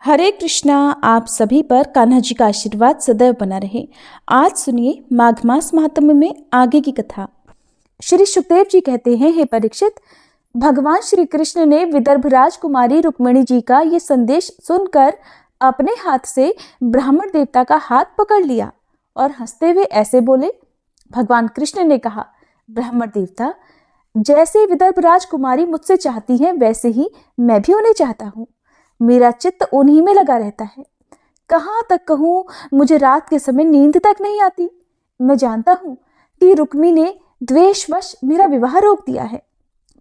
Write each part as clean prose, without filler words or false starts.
हरे कृष्णा। आप सभी पर कान्हा जी का आशीर्वाद सदैव बना रहे। आज सुनिए माघ मास महात्म्य में आगे की कथा। श्री सुखदेव जी कहते हैं, हे परीक्षित, भगवान श्री कृष्ण ने विदर्भ राजकुमारी रुक्मिणी जी का ये संदेश सुनकर अपने हाथ से ब्राह्मण देवता का हाथ पकड़ लिया और हंसते हुए ऐसे बोले। भगवान कृष्ण ने कहा, ब्राह्मण देवता, जैसे विदर्भ राजकुमारी मुझसे चाहती है वैसे ही मैं भी उन्हें चाहता हूँ। मेरा चित्त उन्हीं में लगा रहता है। कहाँ तक कहूँ, मुझे रात के समय नींद तक नहीं आती। मैं जानता हूँ कि रुक्मी ने द्वेषवश मेरा विवाह रोक दिया है,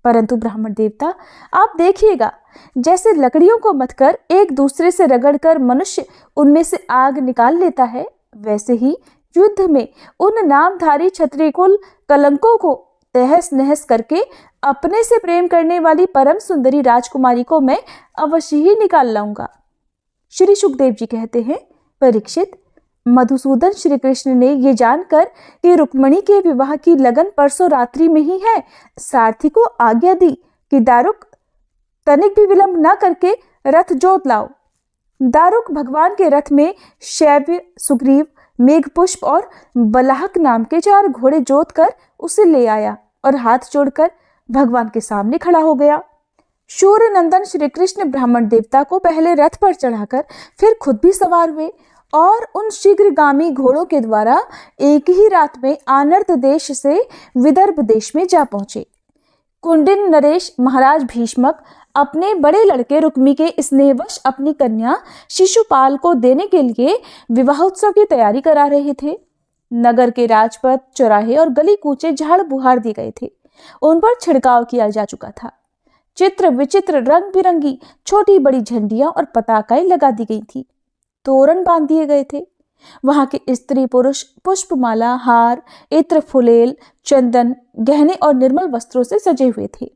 परंतु ब्राह्मण देवता, आप देखिएगा, जैसे लकड़ियों को मथकर एक दूसरे से रगड़कर मनुष्य उनमें से आग निकाल लेता है, वैसे ही युद्ध में उन नामधारी क्षत्रिय कुल कलंकों को तहस नहस करके अपने से प्रेम करने वाली परम सुंदरी राजकुमारी को मैं अवश्य ही निकाल लाऊंगा। श्री सुखदेव जी कहते हैं, परीक्षित, मधुसूदन श्री कृष्ण ने ये जानकर कि रुक्मिणी के विवाह की लगन परसों रात्रि में ही है, सारथी को आज्ञा दी कि दारुक तनिक भी विलंब न करके रथ जोत लाओ। दारुक भगवान के रथ में शैव्य, सुग्रीव, मेघपुष्प और बलाहक नाम के 4 घोड़े जोत कर उसे ले आया और हाथ जोड़कर भगवान के सामने खड़ा हो गया। शूर नंदन श्री कृष्ण ब्राह्मण देवता को पहले रथ पर चढ़ाकर फिर खुद भी सवार हुए और उन शीघ्रगामी घोड़ों के द्वारा एक ही रात में आनर्त देश से विदर्भ देश में जा पहुंचे। कुंडिन नरेश महाराज भीष्मक अपने बड़े लड़के रुक्मी के स्नेहवश अपनी कन्या शिशुपाल को देने के लिए विवाहोत्सव की तैयारी करा रहे थे। नगर के राजपथ, चौराहे और गली कूचे झाड़ बुहार दिए गए थे। उन पर छिड़काव किया जा चुका था। चित्र विचित्र रंग बिरंगी छोटी बड़ी झंडियां और पताकाएं लगा दी गई थी। तोरण बांध दिए गए थे। वहां के स्त्री पुरुष पुष्पमाला, हार, इत्र, फुलेल, चंदन, गहने और निर्मल वस्त्रों से सजे हुए थे।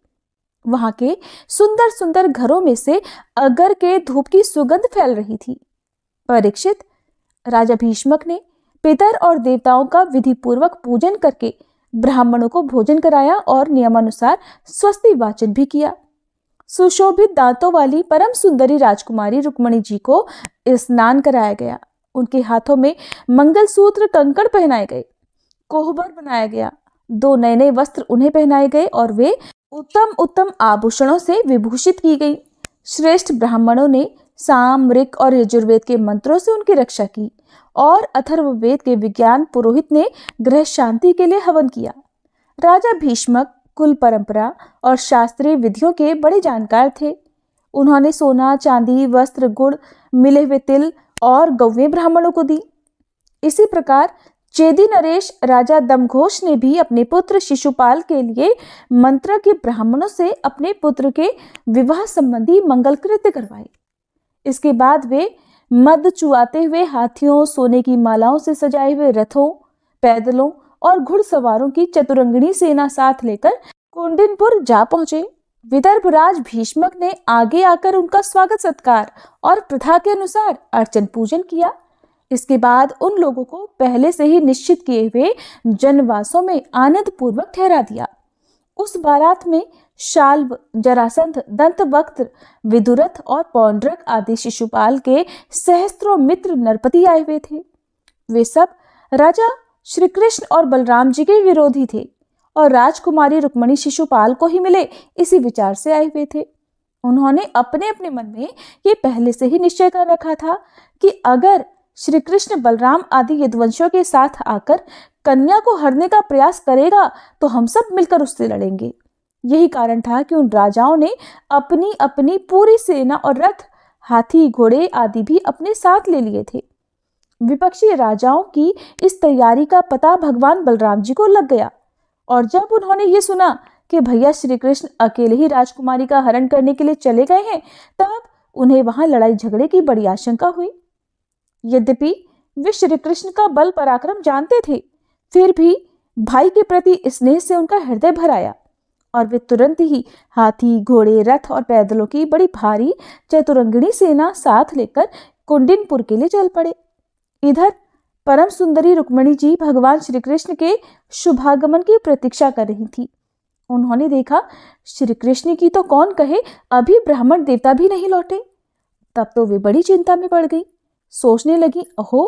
वहां के सुंदर सुंदर घरों में से अगर के धूप की सुगंध फैल रही थी। परीक्षित, राजा भीष्मक ने पितर और देवताओं का विधि पूर्वक पूजन करके ब्राह्मणों को भोजन कराया और नियमानुसार स्वस्ति वाचन भी किया। सुशोभित दांतों वाली परम सुंदरी राजकुमारी रुक्मिणी जी को स्नान कराया गया। उनके हाथों में मंगलसूत्र, कंकड़ पहनाए गए, कोहबर बनाया गया। 2 नए नए वस्त्र उन्हें पहनाए गए और वे उत्तम उत्तम आभूषणों से विभूषित की गई। श्रेष्ठ ब्राह्मणों ने साम, ऋक और यजुर्वेद के मंत्रों से उनकी रक्षा की और अथर्ववेद के विज्ञान पुरोहित ने गृह शांति के लिए हवन किया। राजा भीष्मक कुल परंपरा और शास्त्रीय विधियों के बड़े जानकार थे। उन्होंने सोना, चांदी, वस्त्र, गुड़, मिले हुए तिल और गौवें ब्राह्मणों को दी। इसी प्रकार चेदी नरेश राजा दमघोष ने भी अपने पुत्र शिशुपाल के लिए मंत्र के ब्राह्मणों से अपने पुत्र के विवाह संबंधी मंगल कृत्य करवाए। इसके बाद वे मद चुआते हुए हाथियों, सोने की मालाओं से सजाए हुए रथों, पैदलों और घुड़सवारों की चतुरंगिणी सेना साथ लेकर कुंडिनपुर जा पहुंचे। विदर्भ राज भीष्मक ने आगे आकर उनका स्वागत सत्कार और प्रथा के अनुसार अर्चन पूजन किया। इसके बाद उन लोगों को पहले से ही निश्चित किए हुए जनवासों में आनंद पूर्वक ठहरा दिया। उस बारात में शाल्व, जरासंध, दंतवक्त्र, विदुरथ और पौंड्रक आदि शिशुपाल के सहस्त्रों मित्र नरपति आए हुए थे। वे सब राजा श्री कृष्ण और बलराम जी के विरोधी थे और राजकुमारी रुक्मिणी शिशुपाल को ही मिले इसी विचार से आए हुए थे। उन्होंने अपने अपने मन में ये पहले से ही निश्चय कर रखा था कि अगर श्री कृष्ण बलराम आदि यदुवंशियों के साथ आकर कन्या को हरने का प्रयास करेगा तो हम सब मिलकर उससे लड़ेंगे। यही कारण था कि उन राजाओं ने अपनी अपनी पूरी सेना और रथ, हाथी, घोड़े आदि भी अपने साथ ले लिए थे। विपक्षी राजाओं की इस तैयारी का पता भगवान बलराम जी को लग गया और जब उन्होंने ये सुना कि भैया श्री कृष्ण अकेले ही राजकुमारी का हरण करने के लिए चले गए हैं, तब उन्हें वहां लड़ाई झगड़े की बड़ी आशंका हुई। यद्यपि वे श्री कृष्ण का बल पराक्रम जानते थे, फिर भी भाई के प्रति स्नेह से उनका हृदय भर आया और वे तुरंत ही हाथी, घोड़े, रथ और पैदलों की बड़ी भारी चतुरंगिणी सेना साथ लेकर कुंडिनपुर के लिए चल पड़े। इधर परम सुंदरी रुक्मिणी जी भगवान श्री कृष्ण के शुभागमन की प्रतीक्षा कर रही थी। उन्होंने देखा श्री कृष्ण की तो कौन कहे, अभी ब्राह्मण देवता भी नहीं लौटे। तब तो वे बड़ी चिंता में पड़ गई। सोचने लगी, अहो,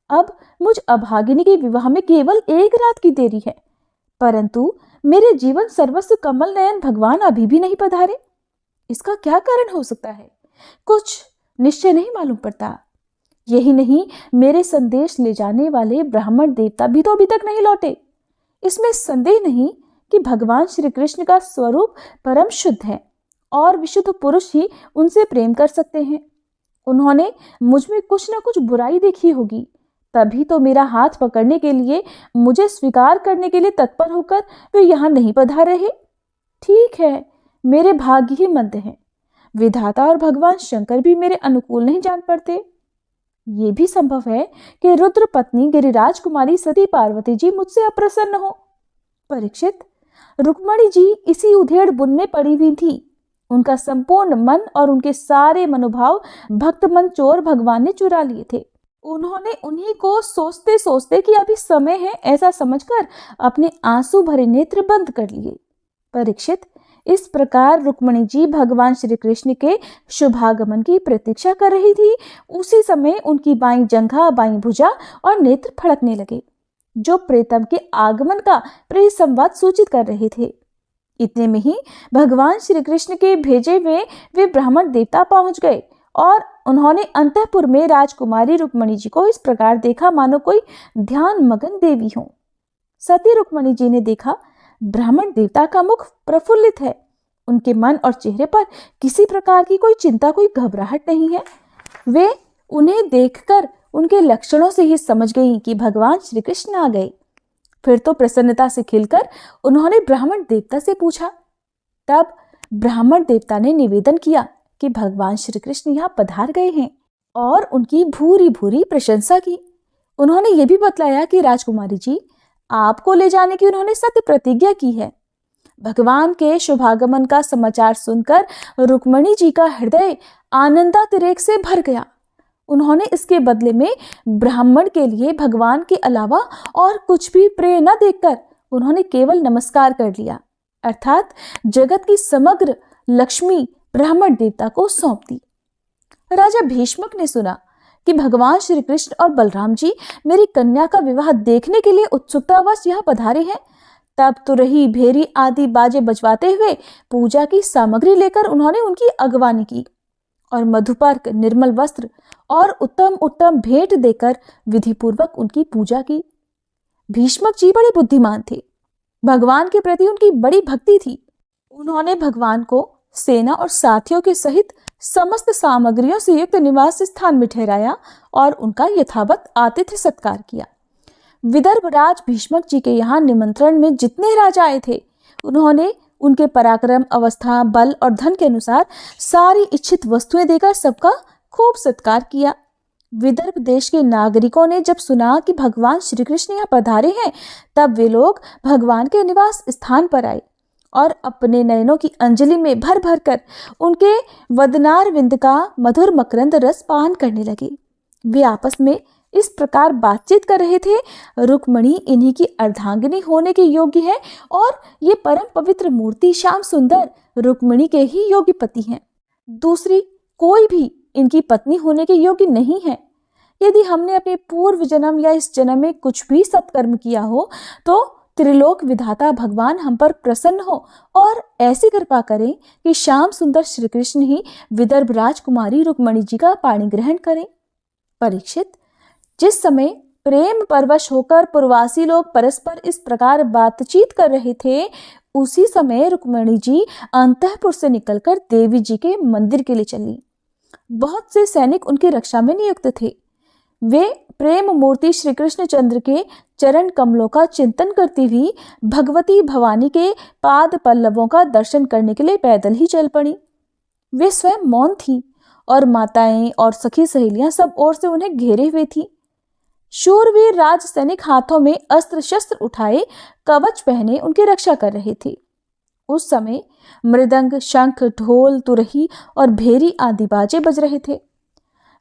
अब मुझ अभागिनी के विवाह में केवल एक रात की देरी है, परंतु मेरे जीवन सर्वस्व कमल नयन भगवान अभी भी नहीं पधारे। इसका क्या कारण हो सकता है? कुछ निश्चय नहीं मालूम पड़ता। यही नहीं, मेरे संदेश ले जाने वाले ब्राह्मण देवता भी तो अभी तक नहीं लौटे। इसमें संदेह नहीं कि भगवान श्री कृष्ण का स्वरूप परम शुद्ध है और विशुद्ध पुरुष ही उनसे प्रेम कर सकते हैं। उन्होंने मुझ में कुछ न कुछ बुराई देखी होगी, तभी तो मेरा हाथ पकड़ने के लिए, मुझे स्वीकार करने के लिए तत्पर होकर वे यहाँ नहीं पधार रहे। ठीक है, मेरे भाग्य ही मंद हैं। विधाता और भगवान शंकर भी मेरे अनुकूल नहीं जान पड़ते। ये भी संभव है कि रुद्र पत्नी गिरिराज कुमारी सती पार्वती जी मुझसे अप्रसन्न हो। परीक्षित, रुक्मणी जी इसी उधेड़ बुन में पड़ी हुई थी। उनका संपूर्ण मन और उनके सारे मनोभाव भक्त मन चोर भगवान ने चुरा लिए थे। उन्होंने उन्हीं को सोचते सोचते कि अभी समय है ऐसा समझकर अपने आंसू भरे नेत्र बंद कर लिए। परीक्षित, इस प्रकार रुक्मणी जी भगवान श्री कृष्ण के शुभागमन की प्रतीक्षा कर रही थी। उसी समय उनकी बाईं जंघा, बाईं भुजा और नेत्र फड़कने लगे, जो प्रेतम के आगमन का प्रिय संवाद सूचित कर रहे थे। इतने में ही भगवान श्री कृष्ण के भेजे हुए वे ब्राह्मण देवता पहुंच गए और उन्होंने अंतःपुर में राजकुमारी रुक्मणी जी को इस प्रकार देखा मानो कोई ध्यान मगन देवी हो। सती रुक्मणी जी ने देखा, ब्राह्मण देवता का मुख प्रफुल्लित है, उनके मन और चेहरे पर किसी प्रकार की कोई चिंता, कोई घबराहट नहीं है। वे उन्हें देखकर उनके लक्षणों से ही समझ गई कि भगवान श्री कृष्ण आ गए। फिर तो प्रसन्नता से खिलकर उन्होंने ब्राह्मण देवता से पूछा। तब ब्राह्मण देवता ने निवेदन किया कि भगवान श्री कृष्ण यहाँ पधार गए हैं और उनकी भूरी भूरी प्रशंसा की। उन्होंने ये भी बतलाया कि राजकुमारी जी, आपको ले जाने की उन्होंने सत्य प्रतिज्ञा की है। भगवान के शुभागमन का समाचार सुनकर रुक्मणी जी का हृदय आनंदातिरेक से भर गया। उन्होंने इसके बदले में ब्राह्मण के लिए भगवान के अलावा और कुछ भी प्रिय न देखकर उन्होंने केवल नमस्कार कर लिया, अर्थात जगत की समग्र लक्ष्मी ब्राह्मण देवता को सौंप दी। राजा भीष्मक ने सुना कि भगवान श्री कृष्ण और बलराम जी मेरी कन्या का विवाह देखने के लिए उत्सुकतावश यहाँ पधारे हैं। तब तुरही, भेरी आदि बाजे बजवाते हुए पूजा की सामग्री लेकर उन्होंने उनकी अगवानी की और मधुपर्क, निर्मल वस्त्र और उत्तम उत्तम भेंट देकर विधिपूर्वक उनकी पूजा की। भीष्मक जी बड़े बुद्धिमान थे। भगवान के प्रति उनकी बड़ी भक्ति थी। उन्होंने भगवान को सेना और साथियों के सहित समस्त सामग्रियों से युक्त निवास स्थान में ठहराया और उनका यथावत आतिथ्य सत्कार किया। विदर्भ राज भीष्मक जी के यहाँ निमंत्रण में जितने राजा आए थे, उन्होंने उनके पराक्रम, अवस्था, बल और धन के अनुसार सारी इच्छित वस्तुएं देकर सबका खूब सत्कार किया। विदर्भ देश के नागरिकों ने जब सुना कि भगवान श्री कृष्ण यहाँ पधारे हैं, तब वे लोग भगवान के निवास स्थान पर आए और अपने नयनों की अंजलि में भर भर कर उनके वदनार विंद का मधुर मकरंद रस पान करने लगे। वे आपस में इस प्रकार बातचीत कर रहे थे, रुक्मणी इन्हीं की अर्धांगिनी होने के योग्य है और ये परम पवित्र मूर्ति श्याम सुंदर रुक्मणी के ही योग्य पति हैं। दूसरी कोई भी इनकी पत्नी होने के योग्य नहीं है। यदि हमने अपने पूर्व जन्म या इस जन्म में कुछ भी सत्कर्म किया हो तो त्रिलोक विधाता भगवान हम पर प्रसन्न हो और ऐसी कृपा करें कि श्याम सुंदर श्री कृष्ण ही विदर्भ राजकुमारी रुक्मणी जी का पाणी ग्रहण करें। परीक्षित, जिस समय प्रेम परवश होकर पूर्वासी लोग परस्पर इस प्रकार बातचीत कर रहे थे, उसी समय रुक्मणी जी अंतःपुर से निकलकर देवी जी के मंदिर के लिए चली। बहुत से सैनिक उनकी रक्षा में नियुक्त थे। वे प्रेम मूर्ति श्री कृष्ण चंद्र के चरण कमलों का चिंतन करती हुई भगवती भवानी के पाद पल्लवों का दर्शन करने के लिए पैदल ही चल पड़ी। वे स्वयं मौन थी और माताएं और सखी सहेलियां सब ओर से उन्हें घेरे हुए थी। शूरवीर राज सैनिक हाथों में अस्त्र शस्त्र उठाए, कवच पहने उनकी रक्षा कर रहे थे। उस समय मृदंग, शंख, ढोल, तुरही और भेरी आदि बाजे बज रहे थे।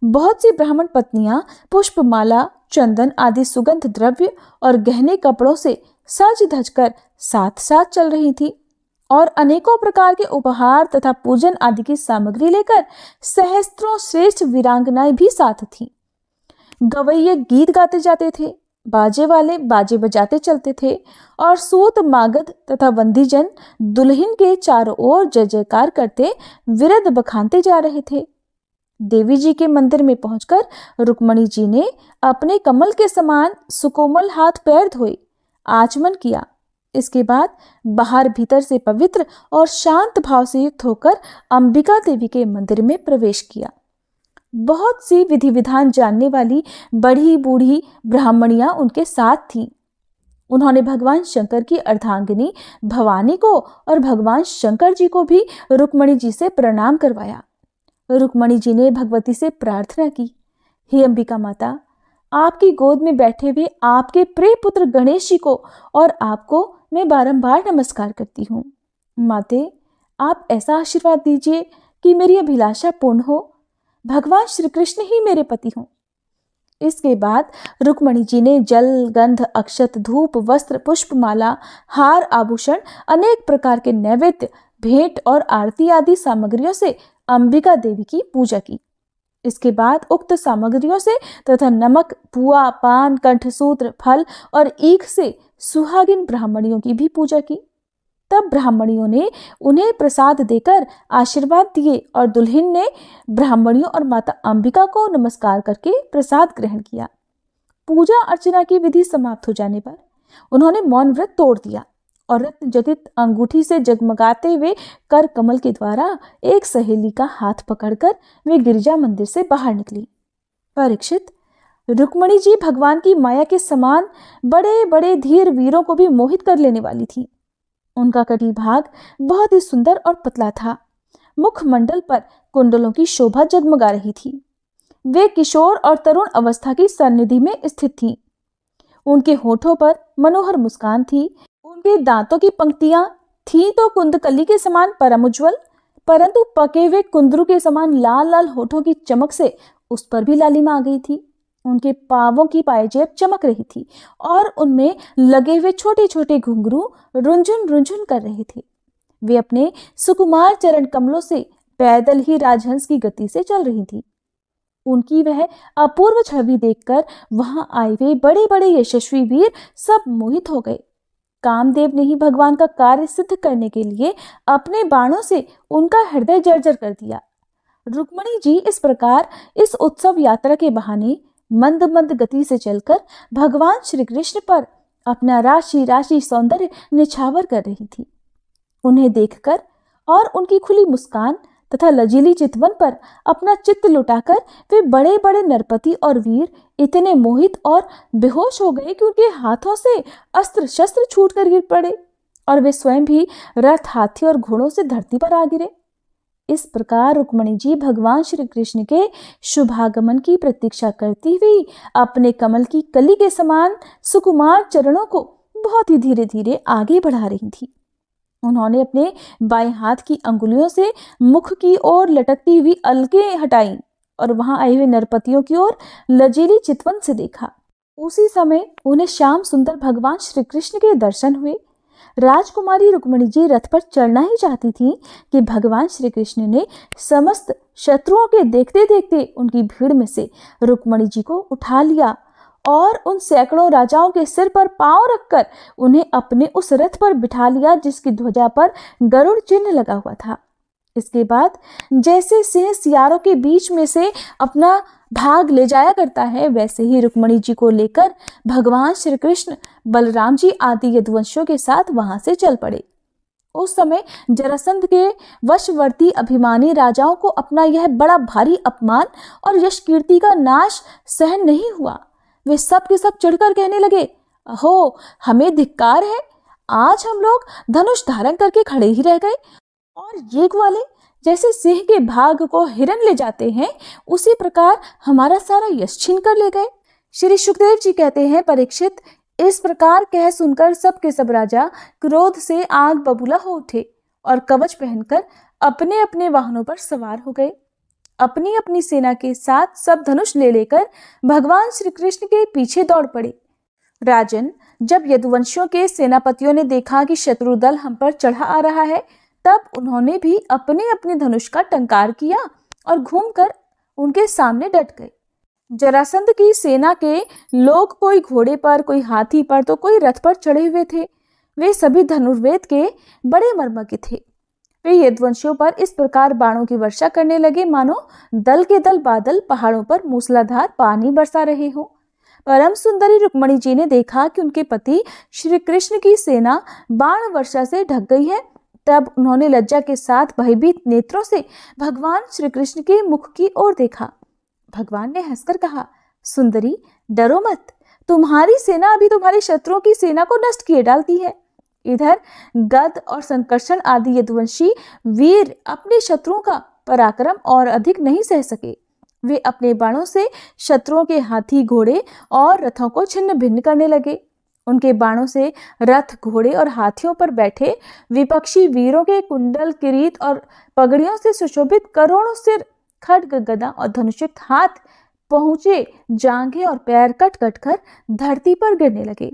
बहुत सी ब्राह्मण पत्नियां पुष्पमाला, चंदन आदि सुगंध द्रव्य और गहने कपड़ों से सज धज कर साथ साथ चल रही थी। और अनेकों प्रकार के उपहार तथा पूजन आदि की सामग्री लेकर सहस्त्रों श्रेष्ठ वीरांगनाएं भी साथ थीं। गवैये गीत गाते जाते थे, बाजे वाले बाजे बजाते चलते थे और सूत मागध तथा बंदीजन दुल्हन के चारों ओर जय जयकार करते विरद बखानते जा रहे थे। देवी जी के मंदिर में पहुंचकर रुक्मणी जी ने अपने कमल के समान सुकोमल हाथ पैर धोए, आचमन किया। इसके बाद बाहर भीतर से पवित्र और शांत भाव से युक्त होकर अंबिका देवी के मंदिर में प्रवेश किया। बहुत सी विधि विधान जानने वाली बड़ी बूढ़ी ब्राह्मणियां उनके साथ थीं। उन्होंने भगवान शंकर की अर्धांगिनी भवानी को और भगवान शंकर जी को भी रुक्मणी जी से प्रणाम करवाया। रुक्मणी जी ने भगवती से प्रार्थना की, हे अंबिका माता, आपकी गोद में बैठे हुए आपके प्रिय पुत्र गणेश जी को और आपको मैं बारंबार नमस्कार करती हूँ। माते, आप ऐसा आशीर्वाद दीजिए कि मेरी अभिलाषा पूर्ण हो। भगवान श्री कृष्ण ही मेरे पति हों। इसके बाद रुक्मणी जी ने जल, गंध, अक्षत, धूप, वस्त्र, पुष्पमाला, हार, आभूषण, अनेक प्रकार के नैवेद्य, भेंट और आरती आदि सामग्रियों से अंबिका देवी की पूजा की। इसके बाद उक्त सामग्रियों से तथा नमक, पुआ, पान, कंठसूत्र, फल और ईख से सुहागिन ब्राह्मणियों की भी पूजा की। तब ब्राह्मणियों ने उन्हें प्रसाद देकर आशीर्वाद दिए और दुल्हन ने ब्राह्मणियों और माता अंबिका को नमस्कार करके प्रसाद ग्रहण किया। पूजा अर्चना की विधि समाप्त हो जाने पर उन्होंने मौन व्रत तोड़ दिया और रत्न जटित अंगूठी से जगमगाते हुए कर कमल के द्वारा एक सहेली का हाथ पकड़कर वे गिरिजा मंदिर से बाहर निकली। परीक्षित, रुक्मणी जी भगवान की माया के समान बड़े बड़े धीर वीरों को भी मोहित कर लेने वाली थी। उनका कटी भाग बहुत ही सुंदर और पतला था। मुखमंडल पर कुंडलों की शोभा जगमगा रही थी। वे किशोर और तरुण अवस्था की सन्निधि में स्थित थीं। उनके होठों पर मनोहर मुस्कान थी। उनके दांतों की पंक्तियां थी तो कुंदकली के समान परम उज्ज्वल, परंतु पके हुए कुंदरू के समान लाल लाल होठों की चमक से उस पर भी लालिमा आ गई थी। उनके पांवों की पायजेब चमक रही थी और उनमें लगे हुए छोटे छोटे घुंघरू रुंझुन रुंझुन कर रहे थे। वे अपने सुकुमार चरण कमलों से पैदल ही राजहंस की गति से चल रही थी। उनकी वह अपूर्व छवि देखकर वहां आए हुए बड़े बड़े यशस्वी वीर सब मोहित हो गए। कामदेव ने ही भगवान का कार्य सिद्ध करने के लिए अपने बाणों से उनका हृदय जर्जर कर दिया। रुक्मणी जी इस प्रकार इस उत्सव यात्रा के बहाने मंद मंद गति से चलकर भगवान श्री कृष्ण पर अपना राशि राशि सौंदर्य निछावर कर रही थी। उन्हें देखकर और उनकी खुली मुस्कान तथा लजीली चितवन पर अपना चित्त लुटाकर वे बड़े बड़े नरपति और वीर इतने मोहित और बेहोश हो गए कि उनके हाथों से अस्त्र शस्त्र छूट कर गिर पड़े और वे स्वयं भी रथ, हाथी और घोड़ों से धरती पर आ गिरे। इस प्रकार रुक्मणी जी भगवान श्री कृष्ण के शुभागमन की प्रतीक्षा करती हुई अपने कमल की कली के समान सुकुमार चरणों को बहुत ही धीरे धीरे आगे बढ़ा रही थी। उन्होंने अपने बाएं हाथ की अंगुलियों से मुख की ओर लटकती हुई अलकें हटाई और वहां आए हुए नरपतियों की ओर लजीली चितवन से देखा। उसी समय उन्हें श्याम सुंदर भगवान श्री कृष्ण के दर्शन हुए। राजकुमारी रुक्मणी जी रथ पर चढ़ना ही चाहती थी कि भगवान श्री कृष्ण ने समस्त शत्रुओं के देखते देखते उनकी भीड़ में से रुक्मणी जी को उठा लिया और उन सैकड़ों राजाओं के सिर पर पांव रखकर उन्हें अपने उस रथ पर बिठा लिया जिसकी ध्वजा पर गरुड़ चिन्ह लगा हुआ था। इसके बाद जैसे सिंह सियारों के बीच में से अपना भाग ले जाया करता है, वैसे ही रुक्मणी जी को लेकर भगवान श्री कृष्ण बलराम जी आदि यदुवंशियों के साथ वहां से चल पड़े। उस समय जरासंध के वशवर्ती अभिमानी राजाओं को अपना यह बड़ा भारी अपमान और यश कीर्ति का नाश सहन नहीं हुआ। वे सब के सब चढ़कर कहने लगे, अहो हमें धिक्कार है, आज हम लोग धनुष धारण करके खड़े ही रह गए और ये ग्वाले जैसे सिंह के भाग को हिरन ले जाते हैं उसी प्रकार हमारा सारा यश छीन कर ले गए। श्री सुखदेव जी कहते हैं, परीक्षित, इस प्रकार कह सुनकर सब के सब राजा क्रोध से आग बबूला हो उठे और कवच पहनकर अपने अपने वाहनों पर सवार हो गए। अपनी अपनी सेना के साथ सब धनुष ले लेकर भगवान श्री कृष्ण के पीछे दौड़ पड़े राजन, जब यदुवंशियों के सेनापतियों ने देखा कि शत्रु दल हम पर चढ़ा आ रहा है, तब उन्होंने भी अपने अपने धनुष का टंकार किया और घूमकर उनके सामने डट गए। जरासंध की सेना के लोग कोई घोड़े पर, कोई हाथी पर, तो कोई रथ पर चढ़े हुए थे। वे सभी धनुर्वेद के बड़े मर्मज्ञ थे। वे यदुवंशियों पर इस प्रकार बाणों की वर्षा करने लगे मानो दल के दल बादल पहाड़ों पर मूसलाधार पानी बरसा रहे हो। परम सुंदरी रुक्मणी जी ने देखा कि उनके पति श्री कृष्ण की सेना बाण वर्षा से ढक गई है। तब उन्होंने लज्जा के साथ भयभीत नेत्रों से भगवान श्री कृष्ण के मुख की ओर देखा। भगवान ने हंसकर कहा, सुंदरी डरो मत, तुम्हारी सेना अभी तुम्हारे शत्रुओं की सेना को नष्ट किए डालती है। इधर गद और संकर्षण आदि यदुवंशी वीर अपने शत्रुओं का पराक्रम और अधिक नहीं सह सके। वे अपने बाणों से शत्रुओं के हाथी, घोड़े और रथों को छिन्न भिन्न करने लगे। उनके बाणों से रथ, घोड़े और हाथियों पर बैठे विपक्षी वीरों के कुंडल, किरीट और पगड़ियों से सुशोभित करोड़ों सिर, खड्ग, गदा और धनुषयुक्त हाथ, पहुंचे जांघें और पैर कट कट कर धरती पर गिरने लगे।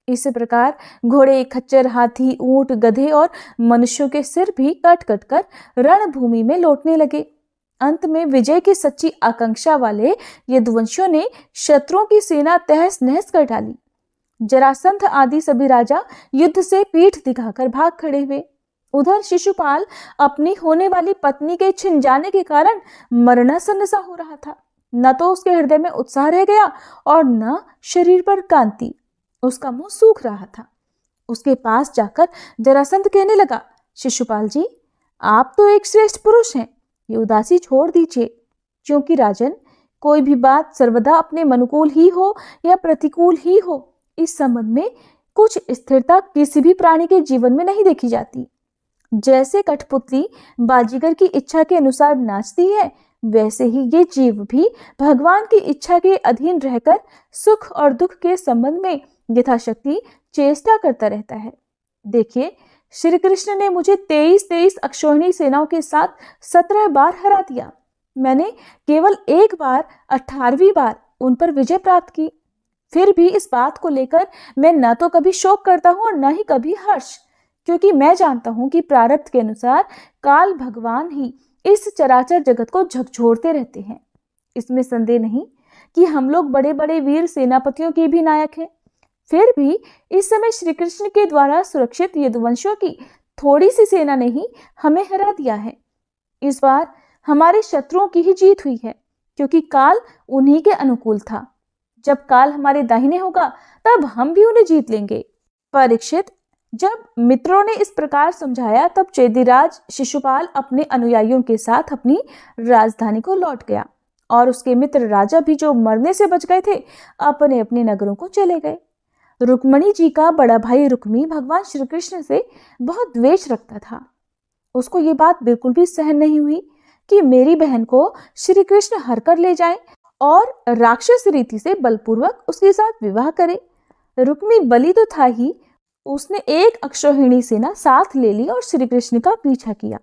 इस प्रकार घोड़े, खच्चर, हाथी, ऊंट, गधे और मनुष्यों के सिर भी कट कट कर रणभूमि में लौटने लगे। अंत में विजय की सच्ची आकांक्षा वाले यदुवंशियों ने शत्रुओं की सेना तहस नहस कर डाली। जरासंध आदि सभी राजा युद्ध से पीठ दिखाकर भाग खड़े हुए। उधर शिशुपाल अपनी होने वाली पत्नी के छिन जाने के कारण मरणासन्न सा हो रहा था। न तो उसके हृदय में उत्साह रह गया और न शरीर पर कांति। उसका मुंह सूख रहा था। उसके पास जाकर जरासंध कहने लगा, शिशुपाल जी, आप तो एक श्रेष्ठ पुरुष हैं, ये उदासी छोड़ दीजिए। क्योंकि राजन, कोई भी बात सर्वदा अपने अनुकूल ही हो या प्रतिकूल ही हो, इस संबंध में कुछ स्थिरता किसी भी प्राणी के जीवन में नहीं देखी जाती। जैसे कठपुतली बाजीगर की इच्छा के अनुसार नाचती है, वैसे ही ये जीव भी भगवान की इच्छा के अधीन रहकर सुख और दुख के संबंध में यथाशक्ति चेष्टा करता रहता है। देखिए, श्री कृष्ण ने मुझे 23 अक्षौहिणी सेनाओं के साथ 17 बार हरा दिया। मैंने केवल एक बार 18वीं बार उन पर विजय प्राप्त की। फिर भी इस बात को लेकर मैं न तो कभी शोक करता हूं और न ही कभी हर्ष, क्योंकि मैं जानता हूं कि प्रारब्ध के अनुसार काल भगवान ही इस चराचर जगत को झकझोरते रहते हैं। इसमें संदेह नहीं कि हम लोग बड़े बड़े वीर सेनापतियों के भी नायक हैं। फिर भी इस समय श्री कृष्ण के द्वारा सुरक्षित यदुवंशियों की थोड़ी सी सेना ने ही हमें हरा दिया है। इस बार हमारे शत्रुओं की ही जीत हुई है, क्योंकि काल उन्हीं के अनुकूल था। जब काल हमारे दाहिने होगा, तब हम भी उन्हें जीत लेंगे। परीक्षित, जब मित्रों ने इस प्रकार समझाया, तब चेदिराज शिशुपाल अपने अनुयायियों के साथ अपनी राजधानी को लौट गया और उसके मित्र राजा भी, जो मरने से बच गए थे, अपने अपने नगरों को चले गए। रुक्मणी जी का बड़ा भाई रुक्मी भगवान श्री कृष्ण से बहुत द्वेष रखता था। उसको ये बात बिल्कुल भी सहन नहीं हुई कि मेरी बहन को श्री कृष्ण हर कर ले जाए और राक्षस रीति से बलपूर्वक उसके साथ विवाह करे। रुक्मी बलि तो था ही, उसने एक अक्षौहिणी सेना साथ ले ली और श्री कृष्ण का पीछा किया।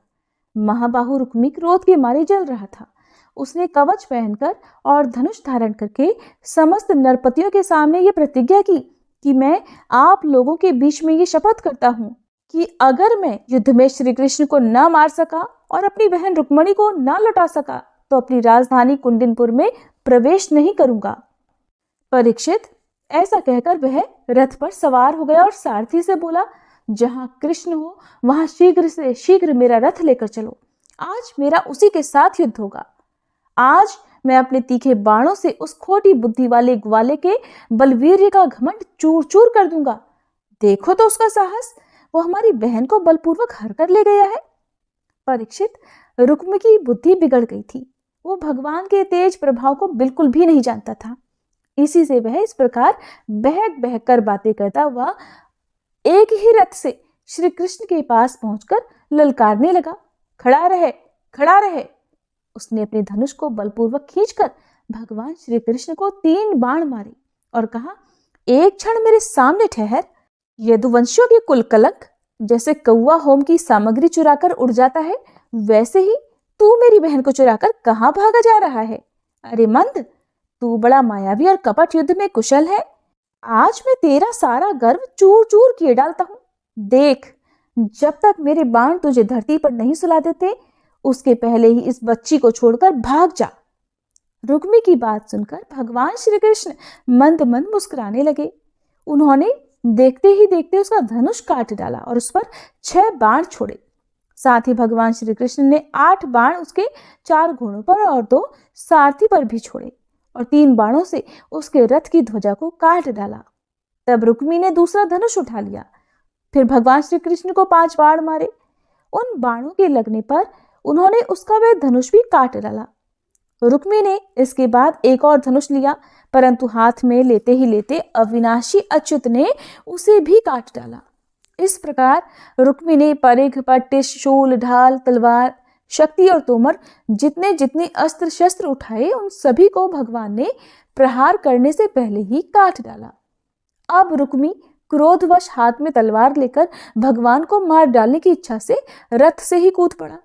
महाबाहु रुक्मी क्रोध के मारे जल रहा था। उसने कवच पहनकर और धनुष धारण करके समस्त नरपतियों के सामने ये प्रतिज्ञा की कि मैं आप लोगों के बीच में ये शपथ करता हूँ कि अगर मैं युद्ध में श्री कृष्ण को न मार सका और अपनी बहन रुक्मणी को न लौटा सका, तो अपनी राजधानी कुंडिनपुर में प्रवेश नहीं करूंगा। परीक्षित, ऐसा कहकर वह रथ पर सवार हो गया और सारथी से बोला, जहां कृष्ण हो वहां शीघ्र से शीघ्र मेरा रथ लेकर चलो। आज मेरा उसी के साथ युद्ध होगा। आज मैं अपने तीखे बाणों से उस खोटी बुद्धि वाले ग्वाले के बलवीर्य का घमंड चूर चूर कर दूंगा। देखो तो उसका साहस, वो हमारी बहन को बलपूर्वक हर कर ले गया है। परीक्षित, रुक्म की बुद्धि बिगड़ गई थी। वो भगवान के तेज प्रभाव को बिल्कुल भी नहीं जानता था। इसी से वह इस प्रकार बहक बहक कर बातें करता हुआ एक ही रथ से श्री कृष्ण के पास पहुंचकर ललकारने लगा, खड़ा रहे, खड़ा रहे। उसने अपने धनुष को बलपूर्वक खींचकर भगवान श्री कृष्ण को 3 बाण मारे और कहा, एक क्षण मेरे सामने ठहर। यदुवंशियों के कुल कलंक, जैसे कौवा होम की सामग्री चुराकर उड़ जाता है, वैसे ही तू मेरी बहन को चुराकर कहां भागा जा रहा है? अरे मंद, तू बड़ा मायावी और कपट युद्ध में कुशल है। आज मैं तेरा सारा गर्व चूर चूर किए डालता हूं। देख, जब तक मेरे बाण तुझे धरती पर नहीं सुला देते, उसके पहले ही इस बच्ची को छोड़कर भाग जा। रुक्मी की बात सुनकर भगवान श्री कृष्ण मंद मंद मुस्कुराने लगे। उन्होंने देखते ही देखते उसका धनुष काट डाला और उस पर 6 बाण छोड़े। साथ ही भगवान श्री कृष्ण ने 8 बाण उसके 4 घोड़ों पर और 2 सारथी पर भी छोड़े और 3 बाणों से उसके रथ की ध्वजा को काट डाला। तब रुक्मी ने दूसरा धनुष उठा लिया। फिर भगवान श्री कृष्ण को 5 बाण मारे। उन बाणों के लगने पर उन्होंने उसका वह धनुष भी काट डाला। रुक्मी ने इसके बाद एक और धनुष लिया, परंतु हाथ में लेते ही लेते अविनाशी अच्युत ने उसे भी काट डाला। इस प्रकार रुक्मी ने परिघ, पट्टिश, शूल, ढाल, तलवार, शक्ति और तोमर जितने जितने अस्त्र शस्त्र उठाए, उन सभी को भगवान ने प्रहार करने से पहले ही काट डाला। अब रुक्मी क्रोधवश हाथ में तलवार लेकर भगवान को मार डालने की इच्छा से रथ से ही कूद पड़ा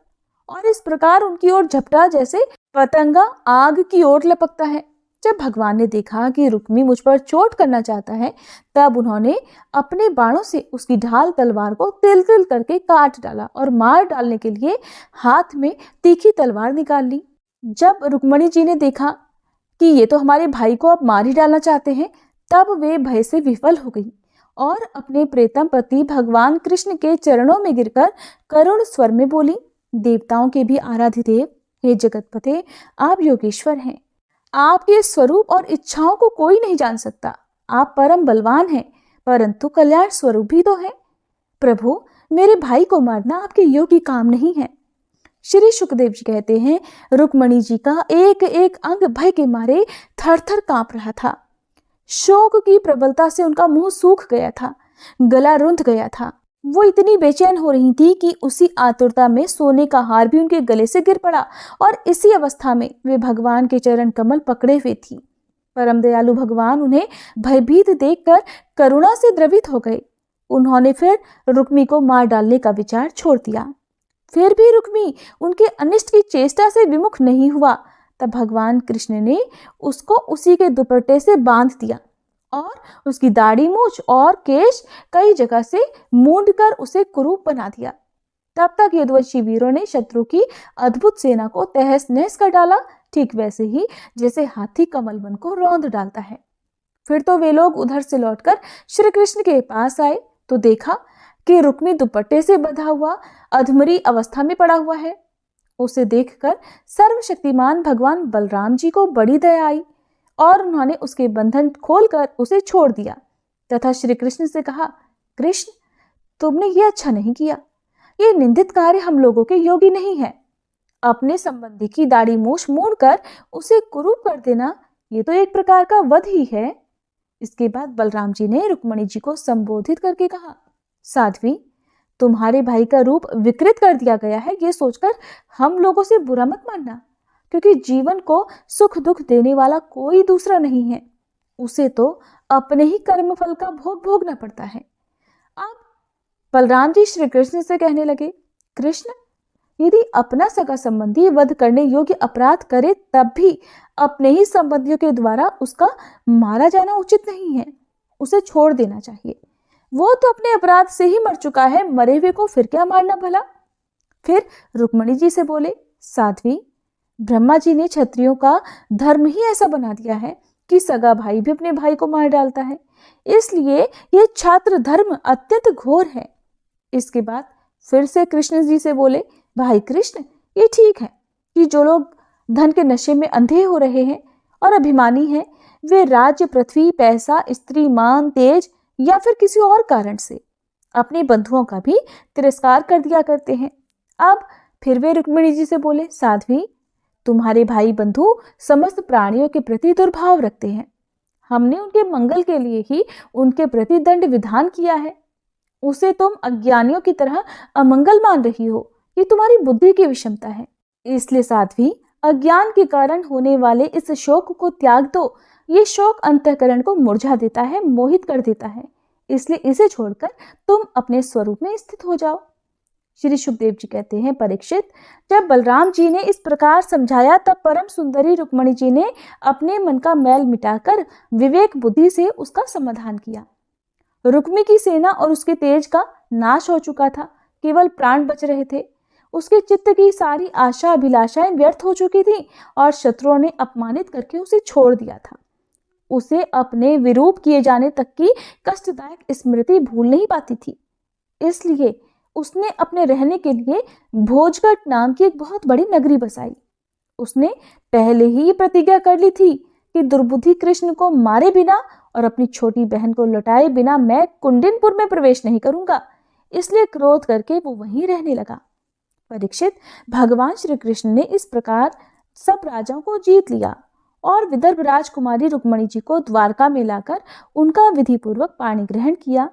और इस प्रकार उनकी ओर झपटा जैसे पतंगा आग की ओर लपकता है। जब भगवान ने देखा कि रुक्मी मुझ पर चोट करना चाहता है, तब उन्होंने अपने बाणों से उसकी ढाल तलवार को तिल तिल करके काट डाला और मार डालने के लिए हाथ में तीखी तलवार निकाल ली। जब रुक्मणी जी ने देखा कि ये तो हमारे भाई को अब मार ही डालना चाहते हैं, तब वे भय से विफल हो गई और अपने प्रेतम पति भगवान कृष्ण के चरणों में गिरकर करुण स्वर में बोली, देवताओं के भी आराध्य देव, हे जगतपते, आप योगेश्वर हैं। आपके स्वरूप और इच्छाओं को कोई नहीं जान सकता। आप परम बलवान हैं, परंतु कल्याण स्वरूप भी तो है। प्रभु, मेरे भाई को मारना आपके योग्य काम नहीं है। श्री सुखदेव जी कहते हैं, रुक्मणी जी का एक एक अंग भय के मारे थर थर कांप रहा था। शोक की प्रबलता से उनका मुंह सूख गया था, गला रुंध गया था। वो इतनी बेचैन हो रही थी कि उसी आतुरता में सोने का हार भी उनके गले से गिर पड़ा और इसी अवस्था में वे भगवान के चरण कमल पकड़े हुए थी। परम दयालु भगवान उन्हें भयभीत देखकर करुणा से द्रवित हो गए। उन्होंने फिर रुक्मी को मार डालने का विचार छोड़ दिया। फिर भी रुक्मी उनके अनिष्ट की चेष्टा से विमुख नहीं हुआ। तब भगवान कृष्ण ने उसको उसी के दुपट्टे से बांध दिया और उसकी दाढ़ी, मूछ और केश कई जगह से मूंद कर उसे कुरूप बना दिया। तब तक यदुवंशी वीरों ने शत्रु की अद्भुत सेना को तहस नहस कर डाला, ठीक वैसे ही जैसे हाथी कमलवन को रौंद डालता है। फिर तो वे लोग उधर से लौटकर श्री कृष्ण के पास आए तो देखा कि रुक्मी दुपट्टे से बंधा हुआ अधमरी अवस्था में पड़ा हुआ है। उसे देखकर सर्वशक्तिमान भगवान बलराम जी को बड़ी दया आई और उन्होंने उसके बंधन खोलकर उसे छोड़ दिया तथा श्री कृष्ण से कहा, कृष्ण, तुमने ये अच्छा नहीं किया। ये निंदित कार्य हम लोगों के योग्य नहीं है। अपने संबंधी की दाढ़ी मूछ मोड़कर उसे कुरूप कर देना, ये तो एक प्रकार का वध ही है। इसके बाद बलराम जी ने रुक्मणी जी को संबोधित करके कहा, साध्वी, तुम्हारे भाई का रूप विकृत कर दिया गया है, ये सोचकर हम लोगों से बुरा मत मानना, क्योंकि जीवन को सुख दुख देने वाला कोई दूसरा नहीं है। उसे तो अपने ही कर्म फल का भोग भोगना पड़ता है। अब बलराम जी श्री कृष्ण से कहने लगे, कृष्ण, यदि अपना सगा संबंधी वध करने योग्य अपराध करे, तब भी अपने ही संबंधियों के द्वारा उसका मारा जाना उचित नहीं है। उसे छोड़ देना चाहिए। वो तो अपने अपराध से ही मर चुका है, मरे हुए को फिर क्या मारना भला। फिर रुक्मणी जी से बोले, साध्वी, ब्रह्मा जी ने क्षत्रियों का धर्म ही ऐसा बना दिया है कि सगा भाई भी अपने भाई को मार डालता है, इसलिए यह छात्र धर्म अत्यंत घोर है। इसके बाद फिर से कृष्ण जी से बोले, भाई कृष्ण, ये ठीक है कि जो लोग धन के नशे में अंधे हो रहे हैं और अभिमानी हैं, वे राज्य, पृथ्वी, पैसा, स्त्री, मान, तेज या फिर किसी और कारण से अपने बंधुओं का भी तिरस्कार कर दिया करते हैं। अब फिर वे रुक्मिणी जी से बोले, साध्वी, तुम्हारे भाई बंधु समस्त प्राणियों के प्रति दुर्भाव रखते हैं। हमने उनके मंगल के लिए ही उनके प्रति दंड विधान किया है। उसे तुम अज्ञानियों की तरह अमंगल मान रही हो, ये तुम्हारी बुद्धि की विषमता है। इसलिए साध्वी, अज्ञान के कारण होने वाले इस शोक को त्याग दो। ये शोक अंतःकरण को मुरझा देता है, मोहित कर देता है। इसलिए इसे छोड़कर तुम अपने स्वरूप में स्थित हो जाओ। श्री सुखदेव जी कहते हैं, परीक्षित, जब बलराम जी ने इस प्रकार समझाया तब परम सुंदरी रुक्मणी जी ने अपने मन का मैल मिटाकर विवेक बुद्धि से उसका समाधान किया। रुक्मी की सेना और उसके तेज का नाश हो चुका था, केवल प्राण बच रहे थे। उसके चित्त की सारी आशा अभिलाषाएं व्यर्थ हो चुकी थी और शत्रुओं ने अपमानित करके उसे छोड़ दिया था। उसे अपने विरूप किए जाने तक की कष्टदायक स्मृति भूल नहीं पाती थी। इसलिए उसने अपने रहने के लिए भोजगढ़ नाम की एक बहुत बड़ी नगरी बसाई। उसने पहले ही प्रतिज्ञा कर ली थी कि दुर्बुद्धि कृष्ण को मारे बिना और अपनी छोटी बहन को लौटाए बिना मैं कुंडिनपुर में प्रवेश नहीं करूंगा। इसलिए क्रोध करके वो वहीं रहने लगा। परीक्षित, भगवान श्री कृष्ण ने इस प्रकार सब राजाओं को जीत लिया और विदर्भ राजकुमारी रुक्मणी जी को द्वारका में लाकर उनका विधि पूर्वक पाणी ग्रहण किया।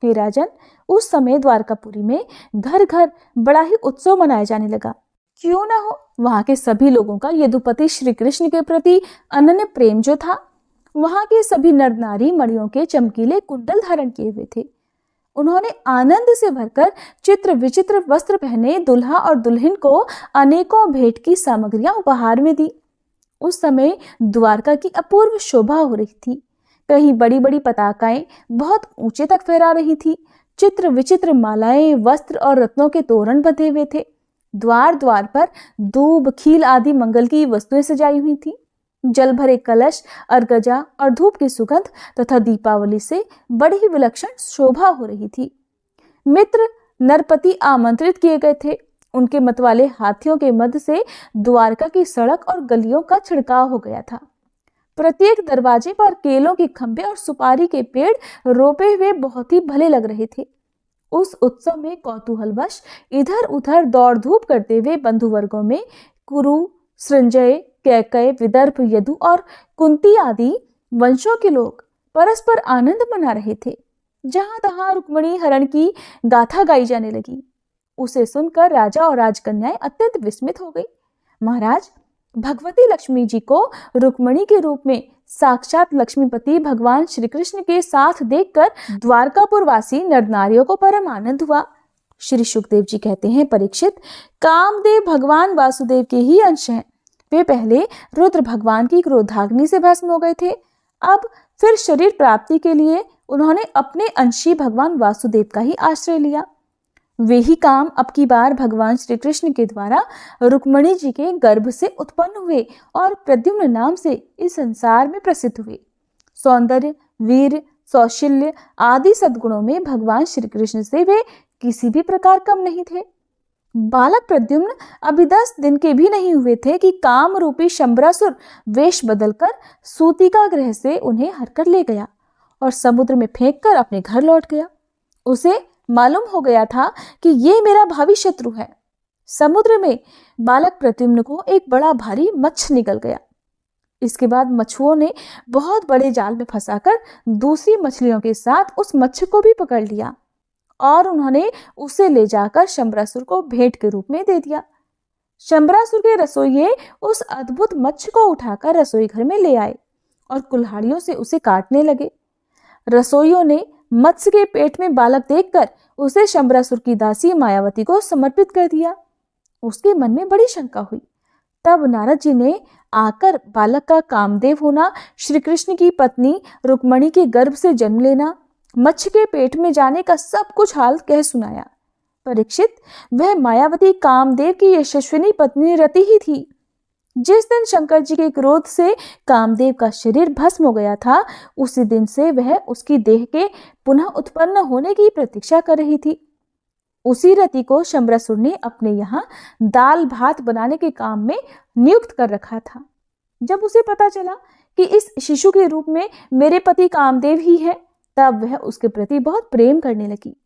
हे राजन, उस समय द्वारकापुरी में घर घर बड़ा ही उत्सव मनाया जाने लगा। क्यों ना हो, वहां के सभी लोगों का यदुपति श्री कृष्ण के प्रति अनन्य प्रेम जो था। वहां के सभी नर नारी मणियों के चमकीले कुंडल धारण किए हुए थे। उन्होंने आनंद से भरकर चित्र विचित्र वस्त्र पहने दुल्हा और दुल्हन को अनेकों भेंट की सामग्रियां उपहार में दी। उस समय द्वारका की अपूर्व शोभा हो रही थी। कहीं बड़ी बड़ी पताकाएं बहुत ऊंचे तक फहरा रही थी। चित्र विचित्र मालाएं, वस्त्र और रत्नों के तोरण बंधे हुए थे। द्वार द्वार पर दूब, खील आदि मंगल की वस्तुएं सजाई हुई थी। जल भरे कलश, अर्गजा और धूप की सुगंध तथा दीपावली से बड़ी ही विलक्षण शोभा हो रही थी। मित्र नरपति आमंत्रित किए गए थे। उनके मतवाले हाथियों के मध्य से द्वारका की सड़क और गलियों का छिड़काव हो गया था। प्रत्येक दरवाजे पर केलों के खंभे और सुपारी के पेड़ रोपे हुए बहुत ही भले लग रहे थे। उस उत्सव में कौतूहलवश इधर उधर दौड़ धूप करते हुए बंधु वर्गों में कुरु, संजय, कैकय, विदर्भ, यदु और कुंती आदि वंशों के लोग परस्पर आनंद मना रहे थे। जहां तहां रुक्मणी हरण की गाथा गाई जाने लगी। उसे सुनकर राजा और राजकन्याएं अत्यंत विस्मित हो गई। महाराज, भगवती लक्ष्मी जी को रुक्मणी के रूप में साक्षात लक्ष्मीपति भगवान श्री कृष्ण के साथ देखकर द्वारकापुर वासी नर नारियों को परम आनंद हुआ। श्री सुखदेव जी कहते हैं, परीक्षित, कामदेव भगवान वासुदेव के ही अंश हैं। वे पहले रुद्र भगवान की क्रोधाग्नि से भस्म हो गए थे। अब फिर शरीर प्राप्ति के लिए उन्होंने अपने अंशी भगवान वासुदेव का ही आश्रय लिया। वे ही काम अब की बार भगवान श्री कृष्ण के द्वारा रुक्मणी जी के गर्भ से उत्पन्न हुए और प्रद्युम्न नाम से इस संसार में प्रसिद्ध हुए। सौंदर्य, वीर, सौशील्य आदि सद्गुणों में भगवान श्री कृष्ण से वे किसी भी प्रकार कम नहीं थे। बालक प्रद्युम्न अभी 10 दिन के भी नहीं हुए थे कि काम रूपी शंबरासुर वेश बदलकर सूतिका गृह से उन्हें हरकर ले गया और समुद्र में फेंककर अपने घर लौट गया। उसे मालूम हो गया था कि ये मेरा भावी शत्रु है। समुद्र में बालक प्रद्युम्न को एक बड़ा भारी मत्स्य निकल गया। इसके बाद मछुओं ने बहुत बड़े जाल में फंसाकर दूसरी मछलियों के साथ उस मत्स्य को भी पकड़ लिया और उन्होंने उसे ले जाकर शंबरासुर को भेंट के रूप में दे दिया। शंबरासुर के रसोइये उस अद्भुत मत्स्य को उठाकर रसोई घर में ले आए और कुल्हाड़ियों से उसे काटने लगे। रसोइयों ने मत्स्य के पेट में बालक देखकर उसे शंबरासुर की दासी मायावती को समर्पित कर दिया। उसके मन में बड़ी शंका हुई। तब नारद जी ने आकर बालक का कामदेव होना, श्री कृष्ण की पत्नी रुक्मणी के गर्भ से जन्म लेना, मत्स्य के पेट में जाने का सब कुछ हाल कह सुनाया। परीक्षित, वह मायावती कामदेव की यशस्विनी पत्नी रति ही थी। जिस दिन शंकर जी के क्रोध से कामदेव का शरीर भस्म हो गया था, उसी दिन से वह उसकी देह के पुनः उत्पन्न होने की प्रतीक्षा कर रही थी। उसी रति को शंबरासुर ने अपने यहाँ दाल भात बनाने के काम में नियुक्त कर रखा था। जब उसे पता चला कि इस शिशु के रूप में मेरे पति कामदेव ही है, तब वह उसके प्रति बहुत प्रेम करने लगी।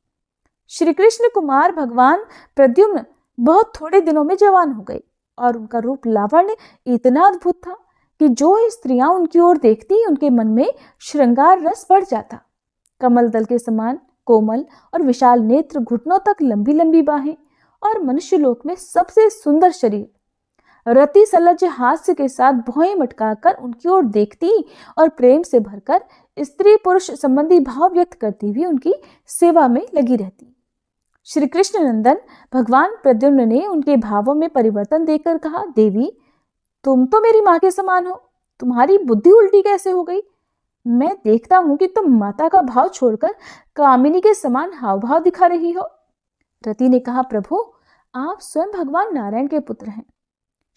श्री कृष्ण कुमार भगवान प्रद्युम्न बहुत थोड़े दिनों में जवान हो गए और उनका रूप लावण्य इतना अद्भुत था कि जो स्त्रियां उनकी ओर देखती उनके मन में श्रृंगार रस बढ़ जाता। कमल दल के समान कोमल और विशाल नेत्र, घुटनों तक लंबी लंबी बाहें और मनुष्य लोक में सबसे सुंदर शरीर। रति सलज्ज हास्य के साथ भौहें मटकाकर उनकी ओर देखती और प्रेम से भरकर स्त्री पुरुष संबंधी भाव व्यक्त करती हुई उनकी सेवा में लगी रहती। श्री कृष्ण नंदन भगवान प्रद्युम्न ने उनके भावों में परिवर्तन देखकर कहा, देवी तुम तो मेरी माँ के समान हो, तुम्हारी बुद्धि उल्टी कैसे हो गई? मैं देखता हूं कि तुम माता का भाव छोड़कर कामिनी के समान हाव भाव दिखा रही हो। रति ने कहा, प्रभु आप स्वयं भगवान नारायण के पुत्र हैं।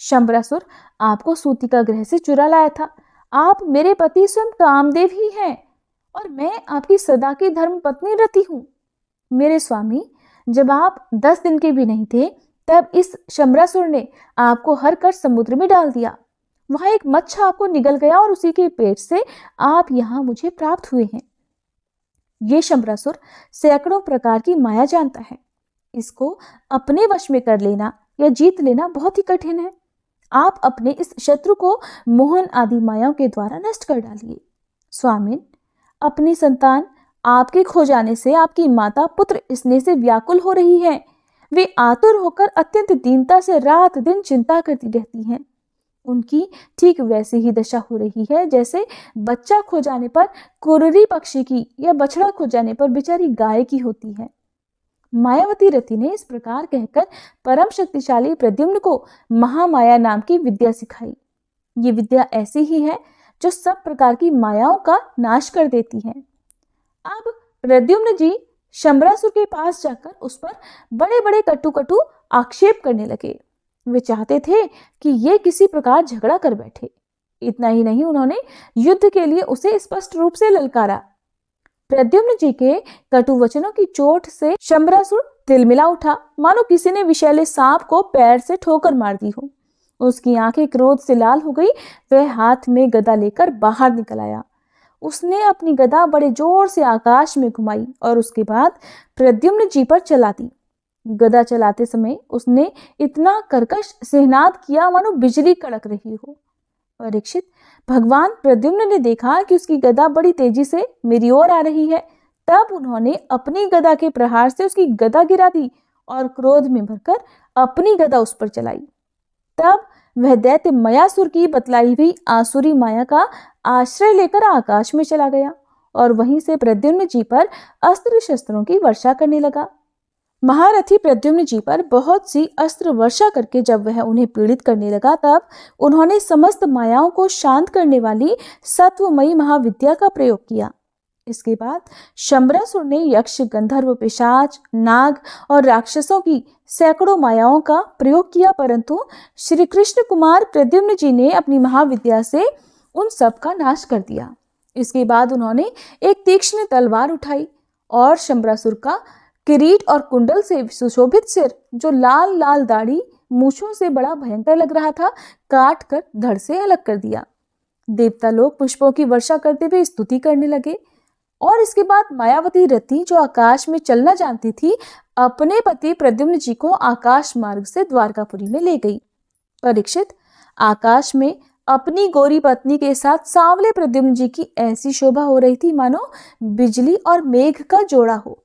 शंबरासुर आपको सूतिका गृह से चुरा लाया था। आप मेरे पति स्वयं कामदेव ही हैं और मैं आपकी सदा की धर्म पत्नी रति हूं। मेरे स्वामी, जब आप 10 दिन के भी नहीं थे तब इस शंबरासुर ने आपको हर कर समुद्र में डाल दिया। वहां एक मत्स्य आपको निगल गया और उसी के पेट से आप यहाँ मुझे प्राप्त हुए हैं। ये शंबरासुर सैकड़ों प्रकार की माया जानता है। इसको अपने वश में कर लेना या जीत लेना बहुत ही कठिन है। आप अपने इस शत्रु को मोहन आदि मायाओं के द्वारा नष्ट कर डालिए। स्वामिन, अपनी संतान आपके खो जाने से आपकी माता पुत्र स्नेह से व्याकुल हो रही है। वे आतुर होकर अत्यंत दीनता से रात दिन चिंता करती रहती हैं। उनकी ठीक वैसी ही दशा हो रही है जैसे बच्चा खो जाने पर कुररी पक्षी की या बछड़ा खो जाने पर बेचारी गाय की होती है। मायावती रति ने इस प्रकार कहकर परम शक्तिशाली प्रद्युम्न को महामाया नाम की विद्या सिखाई। ये विद्या ऐसी ही है जो सब प्रकार की मायाओं का नाश कर देती है। अब प्रद्युम्न जी शंबरासुर के पास जाकर उस पर बड़े बड़े कटु आक्षेप करने लगे। वे चाहते थे कि ये किसी प्रकार झगड़ा कर बैठे। इतना ही नहीं, उन्होंने युद्ध के लिए उसे स्पष्ट रूप से ललकारा। प्रद्युम्न जी के कटु वचनों की चोट से शंबरासुर तिलमिला उठा, मानो किसी ने विषैले सांप को पैर से ठोकर मार दी हो। उसकी आंखें क्रोध से लाल हो गई। वह हाथ में गदा लेकर बाहर निकल आया। उसने अपनी गदा बड़े जोर से आकाश में घुमाई और उसके बाद प्रद्युम्न जी पर चला दी। गदा चलाते समय उसने इतना कर्कश सिहनाद किया मानो बिजली कड़क रही हो। परीक्षित, भगवान प्रद्युम्न ने देखा कि उसकी गदा बड़ी तेजी से मेरी ओर आ रही है। तब उन्होंने अपनी गदा के प्रहार से उसकी गदा गिरा दी और क्रोध में भरकर अपनी गदा उस पर चलाई। तब वह दैत्य मयासुर की बतलाई हुई आसुरी माया का आश्रय लेकर आकाश में चला गया और वहीं से प्रद्युम्न जी पर अस्त्र शस्त्रों की वर्षा करने लगा। महारथी प्रद्युम्न जी पर बहुत सी अस्त्र वर्षा करके जब वह उन्हें पीड़ित करने लगा तब उन्होंने समस्त मायाओं को शांत करने वाली सत्वमयी महाविद्या का प्रयोग किया। इसके बाद शंबरासुर ने यक्ष, गंधर्व, पिशाच, नाग और राक्षसों की सैकड़ों मायाओं का प्रयोग किया, परंतु श्री कृष्ण कुमार प्रद्युम्न जी ने अपनी महाविद्या से उन सब का नाश कर दिया। इसके बाद उन्होंने एक तीक्ष्ण तलवार उठाई और शंबरासुर का किरीट और कुंडल से सुशोभित सिर, जो लाल लाल दाढ़ी मूछों से बड़ा भयंकर लग रहा था, काट कर धड़ से अलग कर दिया। देवता लोग पुष्पों की वर्षा करते हुए स्तुति करने लगे और इसके बाद मायावती रति, जो आकाश में चलना जानती थी, अपने पति प्रद्युम्न जी को आकाश मार्ग से द्वारकापुरी में ले गई। परीक्षित, आकाश में अपनी गोरी पत्नी के साथ सांवले प्रद्युम्न जी की ऐसी शोभा हो रही थी मानो बिजली और मेघ का जोड़ा हो।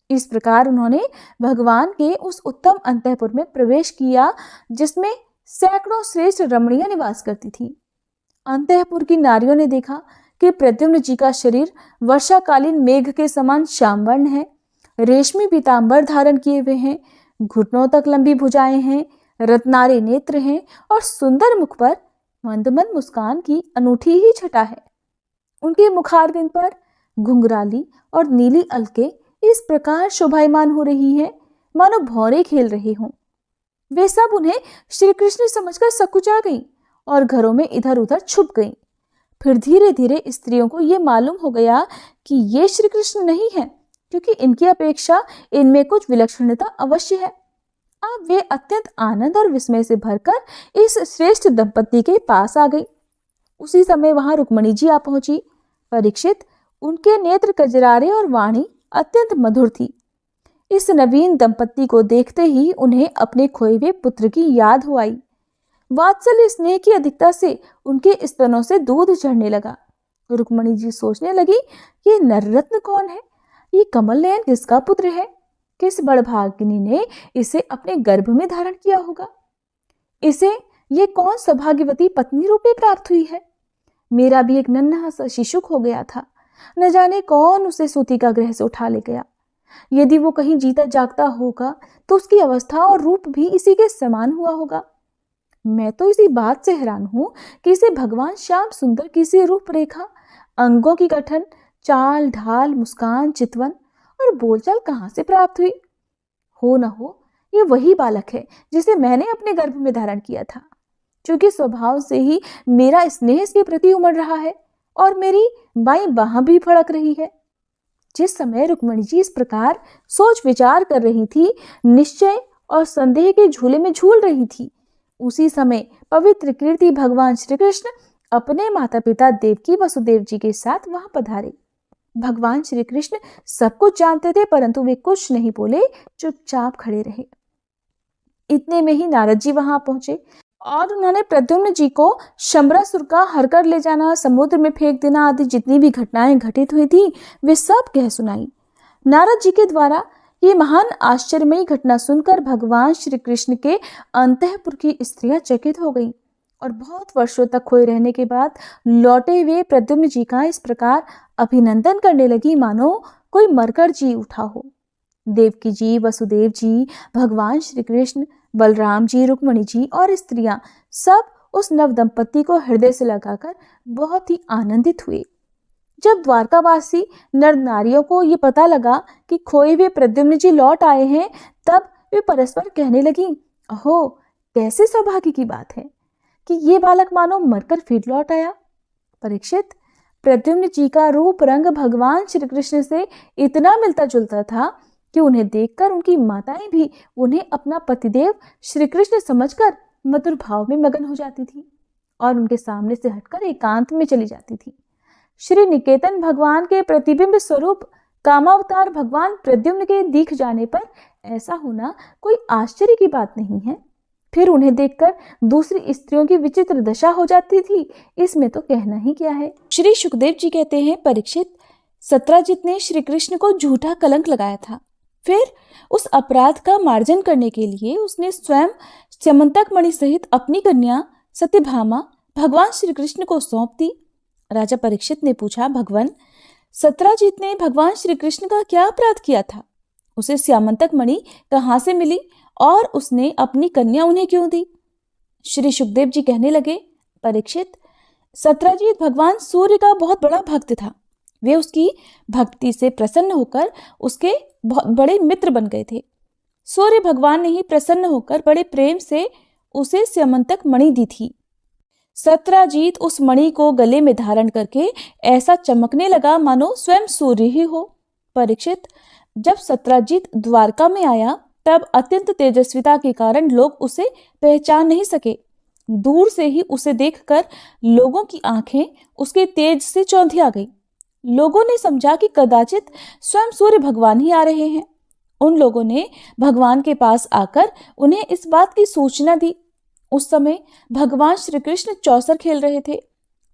इस प्रकार उन्होंने भगवान के उस उत्तम अंतःपुर में प्रवेश किया जिसमें सैकड़ों श्रेष्ठ रमणियां निवास करती थी। अंतःपुर की नारियों ने देखा कि प्रद्युम्न जी का शरीर वर्षाकालीन मेघ के समान श्यामवर्ण है। रेशमी पीतांबर धारण किए हुए हैं, घुटनों तक लंबी भुजाएं हैं, रत्नारे नेत्र हैं और सुंदर मुख पर मंद मंद मुस्कान की अनूठी ही छटा है। उनके मुखारविंद पर घुंघराली और नीली अलके इस प्रकार शोभायमान हो रही है मानो भौरे खेल रहे हों। वे सब उन्हें श्री कृष्ण समझकर सकुचा गईं और घरों में इधर उधर छुप गईं। फिर धीरे धीरे स्त्रियों को ये मालूम हो गया कि ये श्री कृष्ण नहीं है, क्योंकि इनकी अपेक्षा इनमें कुछ विलक्षणता अवश्य है। अब वे अत्यंत आनंद और विस्मय से भरकर इस श्रेष्ठ दंपति के पास आ गई। उसी समय वहां रुक्मणी जी आ पहुंची। परीक्षित, उनके नेत्र कजरारे और वाणी अत्यंत मधुर थी। इस नवीन दंपति को देखते ही उन्हें अपने खोए हुए पुत्र की याद हो आई। वात्सल्य स्नेह की अधिकता से उनके स्तनों से दूध झड़ने लगा। रुक्मणी जी सोचने लगी, ये नररत्न कौन है? ये कमल नयन किसका पुत्र है? किस बड़भागिनी ने इसे अपने गर्भ में धारण किया होगा? इसे ये कौन सौभाग्यवती पत्नी रूपे प्राप्त हुई है? मेरा भी एक नन्हा सा शिशु खो गया था, न जाने कौन उसे सूतिका गृह से उठा ले गया। यदि वो कहीं जीता जागता होगा तो उसकी अवस्था और रूप भी इसी के समान हुआ होगा। मैं तो इसी बात से हैरान हूं कि इसे भगवान श्याम सुंदर की सी रूपरेखा, अंगों की गठन, चाल ढाल, मुस्कान, चितवन और बोलचाल कहाँ से प्राप्त हुई। हो न हो ये वही बालक है जिसे मैंने अपने गर्भ में धारण किया था, क्योंकि स्वभाव से ही मेरा स्नेह इसके प्रति उमड़ रहा है और मेरी बाईं बाह भी फड़क रही है। जिस समय रुक्मिणी जी इस प्रकार सोच विचार कर रही थी, निश्चय और संदेह के झूले में झूल रही थी, उसी समय पवित्र कीर्ति भगवान श्री कृष्ण अपने माता पिता देवकी वसुदेव जी के साथ वहां पधारे। भगवान श्री कृष्ण सब कुछ जानते थे, परंतु वे कुछ नहीं बोले, चुपचाप खड़े रहे। इतने में ही नारद जी वहां पहुंचे और उन्होंने प्रद्युम्न जी को शंबरासुर का हर कर ले जाना, समुद्र में फेंक देना आदि जितनी भी घटनाएं घटित हुई थी वे सब कह सुनाई। नारद जी के द्वारा ये महान आश्चर्यमयी घटना सुनकर भगवान श्री कृष्ण के अंतःपुर की स्त्रियां चकित हो गईं और बहुत वर्षों तक खोए रहने के बाद लौटे हुए प्रद्युम्न जी का इस प्रकार अभिनंदन करने लगी मानो कोई मरकर जी उठा हो। देवकी जी, वसुदेव जी, भगवान श्री कृष्ण, बलराम जी, रुक्मिणी जी और स्त्रियां सब उस नव दंपति को हृदय से लगाकर बहुत ही आनंदित हुए। जब द्वारकावासी नर नारियों को ये पता लगा कि खोए हुए प्रद्युम्न जी लौट आए हैं, तब वे परस्पर कहने लगी, अहो कैसे सौभाग्य की बात है कि ये बालक मानो मरकर फिर लौट आया। परीक्षित, प्रद्युम्न जी का रूप रंग भगवान श्री कृष्ण से इतना मिलता जुलता था कि उन्हें देखकर उनकी माताएं भी उन्हें अपना पतिदेव श्री कृष्ण समझकर मधुर भाव में मगन हो जाती थी और उनके सामने से हटकर एकांत में चली जाती थी। श्री निकेतन भगवान के प्रतिबिंब स्वरूप कामावतार भगवान प्रद्युम्न के दिख जाने पर ऐसा होना कोई आश्चर्य की बात नहीं है। फिर उन्हें देखकर दूसरी स्त्रियों की विचित्र दशा हो जाती थी, इसमें तो कहना ही क्या है। श्री सुखदेव जी कहते हैं, परीक्षित, सत्राजित ने श्री कृष्ण को झूठा कलंक लगाया था। फिर उस अपराध का मार्जन करने के लिए उसने स्वयं स्यमंतक मणि सहित अपनी कन्या सत्यभामा भगवान श्री कृष्ण को सौंप दी। राजा परीक्षित ने पूछा, भगवान, सत्राजित ने भगवान श्री कृष्ण का क्या अपराध किया था? उसे स्यामंतक मणि कहाँ से मिली और उसने अपनी कन्या उन्हें क्यों दी? श्री सुखदेव जी कहने लगे, परीक्षित, सत्राजित भगवान सूर्य का बहुत बड़ा भक्त था। वे उसकी भक्ति से प्रसन्न होकर उसके बहुत बड़े मित्र बन गए थे। सूर्य भगवान ने ही प्रसन्न होकर बड़े प्रेम से उसे स्यमंतक मणि दी थी। सत्राजीत उस मणि को गले में धारण करके ऐसा चमकने लगा मानो स्वयं सूर्य ही हो। परीक्षित, जब सत्राजीत द्वारका में आया तब अत्यंत तेजस्विता के कारण लोग उसे पहचान नहीं सके। दूर से ही उसे देखकर लोगों की आंखें उसके तेज से चौंधिया गई। लोगों ने समझा कि कदाचित स्वयं सूर्य भगवान ही आ रहे हैं। उन लोगों ने भगवान के पास आकर उन्हें इस बात की सूचना दी। उस समय भगवान श्री कृष्ण चौसर खेल रहे थे।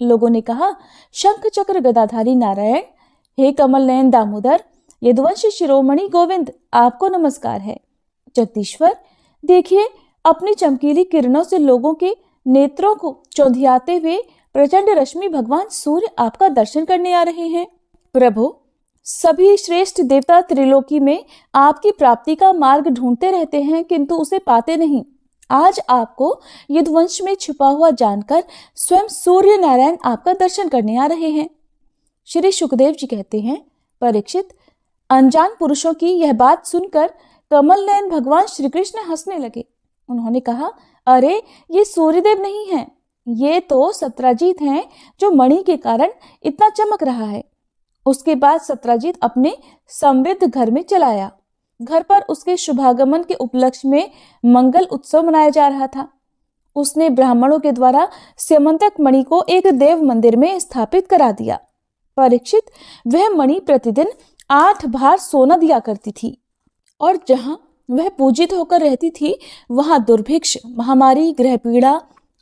लोगों ने कहा, शंख चक्र गदाधारी नारायण, हे कमल नयन दामोदर, यदुवंश शिरोमणि गोविंद, आपको नमस्कार है। जगदीश्वर, देखिए, अपनी चमकीली किरणों से लोगों के नेत्रों को चौंधियाते हुए प्रचंड रश्मि भगवान सूर्य आपका दर्शन करने आ रहे हैं। प्रभु, सभी श्रेष्ठ देवता त्रिलोकी में आपकी प्राप्ति का मार्ग ढूंढते रहते हैं, किंतु उसे पाते नहीं। आज आपको यदुवंश में छुपा हुआ जानकर स्वयं सूर्य नारायण आपका दर्शन करने आ रहे हैं। श्री सुखदेव जी कहते हैं, परीक्षित, अनजान पुरुषों की यह बात सुनकर कमल नयन भगवान श्री कृष्ण हंसने लगे। उन्होंने कहा, अरे ये सूर्यदेव नहीं हैं, ये तो सत्राजीत हैं जो मणि के कारण इतना चमक रहा है। उसके बाद सत्राजीत अपने समृद्ध घर में चला आया। घर पर उसके शुभागमन के उपलक्ष्य में मंगल उत्सव मनाया जा रहा था। उसने ब्राह्मणों के द्वारा स्यमंतक मणि को एक देव मंदिर में स्थापित करा दिया। परीक्षित, वह मणि प्रतिदिन 8 भार सोना दिया करती थी और जहां वह पूजित होकर रहती थी वहां दुर्भिक्ष, महामारी, ग्रह पीड़ा,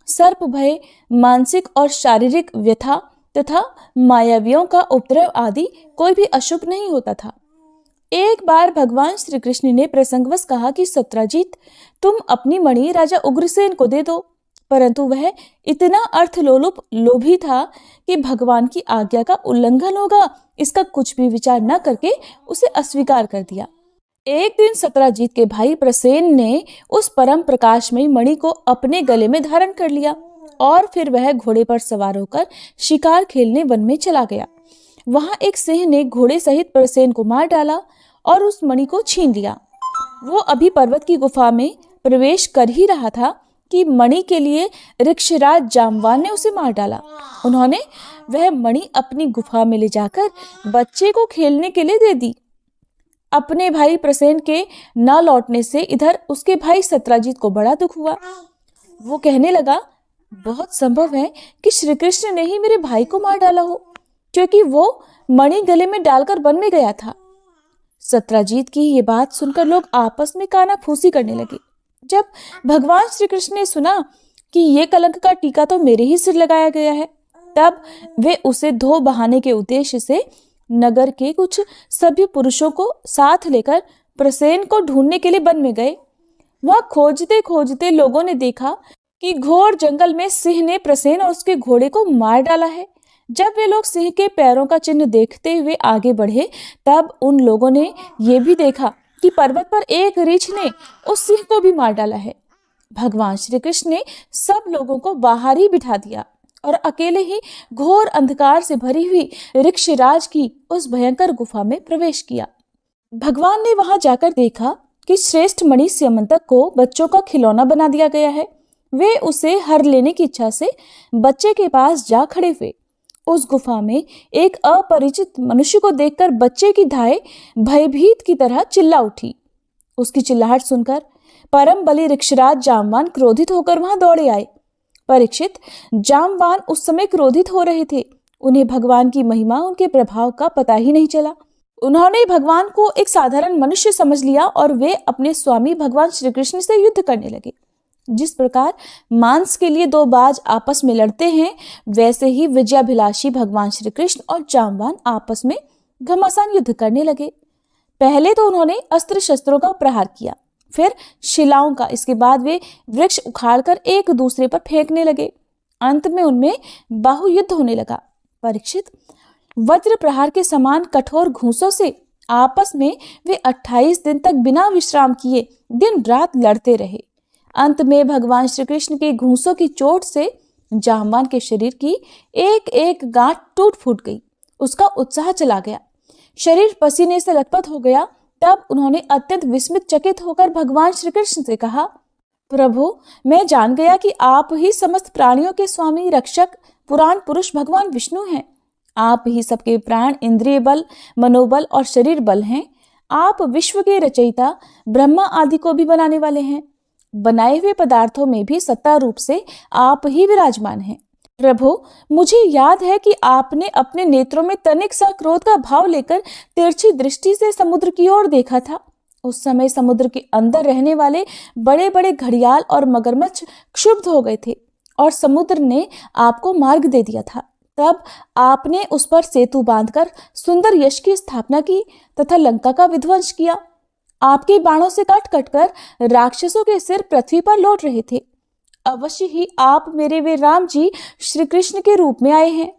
सर्प भय, मानसिक और शारीरिक व्यथा तथा मायावियों का उपद्रव आदि कोई भी अशुभ नहीं होता था। एक बार भगवान श्री कृष्ण ने प्रसंगवश कहा कि सत्राजीत, तुम अपनी मणि राजा उग्रसेन को दे दो। परंतु वह इतना अर्थलोलुप लोभी था कि भगवान की आज्ञा का उल्लंघन होगा इसका कुछ भी विचार न करके उसे अस्वीकार कर दिया। एक दिन सत्राजीत के भाई प्रसेन ने उस परम प्रकाशमयी मणि को अपने गले में धारण कर लिया और फिर वह घोड़े पर सवार होकर शिकार खेलने वन में चला गया। वहां एक सिंह ने घोड़े सहित प्रसेन को मार डाला और उस मणि को छीन लिया। वो अभी पर्वत की गुफा में प्रवेश कर ही रहा था कि मणि के लिए ऋक्षराज जामवान ने उसे मार डाला। उन्होंने वह मणि अपनी गुफा में ले जाकर बच्चे को खेलने के लिए दे दी। अपने भाई प्रसेन के न लौटने से इधर उसके भाई सत्राजीत को बड़ा दुख हुआ। वो कहने लगा, बहुत संभव है कि श्री कृष्ण ने ही मेरे भाई को मार डाला हो, क्योंकि वो मणि गले में डालकर वन में गया था। सत्राजीत की ये बात सुनकर लोग आपस में कानाफूसी करने लगे। जब भगवान श्री कृष्ण ने सुना कि ये कलंक का टीका तो मेरे ही सिर लगाया गया है, तब वे उसे धो बहाने के उद्देश्य से नगर के कुछ सभ्य पुरुषों को साथ लेकर प्रसेन को ढूंढने के लिए वन में गए। वहां खोजते खोजते लोगों ने देखा कि घोर जंगल में सिंह ने प्रसेन और उसके घोड़े को मार डाला है। जब वे लोग सिंह के पैरों का चिन्ह देखते हुए आगे बढ़े, तब उन लोगों ने ये भी देखा कि पर्वत पर एक रीछ ने उस सिंह को भी मार डाला है। भगवान श्री कृष्ण ने सब लोगों को बाहर ही बिठा दिया और अकेले ही घोर अंधकार से भरी हुई ऋक्षराज की उस भयंकर गुफा में प्रवेश किया। भगवान ने वहां जाकर देखा कि श्रेष्ठ मणि स्यमंतक को बच्चों का खिलौना बना दिया गया है। वे उसे हर लेने की इच्छा से बच्चे के पास जा खड़े हुए। उस गुफा में एक अपरिचित मनुष्य को देखकर बच्चे की धाय भयभीत की तरह चिल्ला उठी। उसकी चिल्लाहट सुनकर परम बलि ऋक्षराज जामवान क्रोधित होकर वहां दौड़े आए। परीक्षित, जामवान उस समय क्रोधित हो रहे थे। उन्हें भगवान की महिमा, उनके प्रभाव का पता ही नहीं चला। उन्होंने भगवान को एक साधारण मनुष्य समझ लिया और वे अपने स्वामी भगवान श्री कृष्ण से युद्ध करने लगे। जिस प्रकार मांस के लिए दो बाज आपस में लड़ते हैं, वैसे ही विजयाभिलाषी भगवान श्री कृष्ण और जामवान आपस में घमासान युद्ध करने लगे। पहले तो उन्होंने अस्त्र शस्त्रों का प्रहार किया, फिर शिलाओं का। इसके बाद वे वृक्ष उखाड़कर एक दूसरे पर फेंकने लगे। अंत में उनमें बाहुयुद्ध होने लगा। परीक्षित, वज्र प्रहार के समान कठोर घूंसों से आपस में वे 28 दिन तक बिना विश्राम किए दिन रात लड़ते रहे। अंत में भगवान श्री कृष्ण के घूंसों की चोट से जामवान के शरीर की एक एक गांठ टूट फूट गई। उसका उत्साह चला गया, शरीर पसीने से लथपथ हो गया। तब उन्होंने अत्यंत विस्मित चकित होकर भगवान श्री कृष्ण से कहा, प्रभु, मैं जान गया कि आप ही समस्त प्राणियों के स्वामी, रक्षक, पुराण पुरुष भगवान विष्णु हैं। आप ही सबके प्राण, इंद्रिय बल, मनोबल और शरीर बल हैं। आप विश्व के रचयिता, ब्रह्मा आदि को भी बनाने वाले हैं। बनाए हुए पदार्थों में भी सत्ता रूप से आप ही विराजमान हैं। प्रभु, मुझे याद है कि आपने अपने नेत्रों में तनिक सा क्रोध का भाव लेकर तिरछी दृष्टि से समुद्र की ओर देखा था। उस समय समुद्र के अंदर रहने वाले बड़े बड़े घड़ियाल और मगरमच्छ क्षुब्ध हो गए थे और समुद्र ने आपको मार्ग दे दिया था। तब आपने उस पर सेतु बांधकर सुंदर यश की स्थापना की तथा लंका का विध्वंस किया। आपके बाणों से कट कट कर राक्षसों के सिर पृथ्वी पर लौट रहे थे। अवश्य ही आप मेरे वे राम जी श्री कृष्ण के रूप में आए हैं।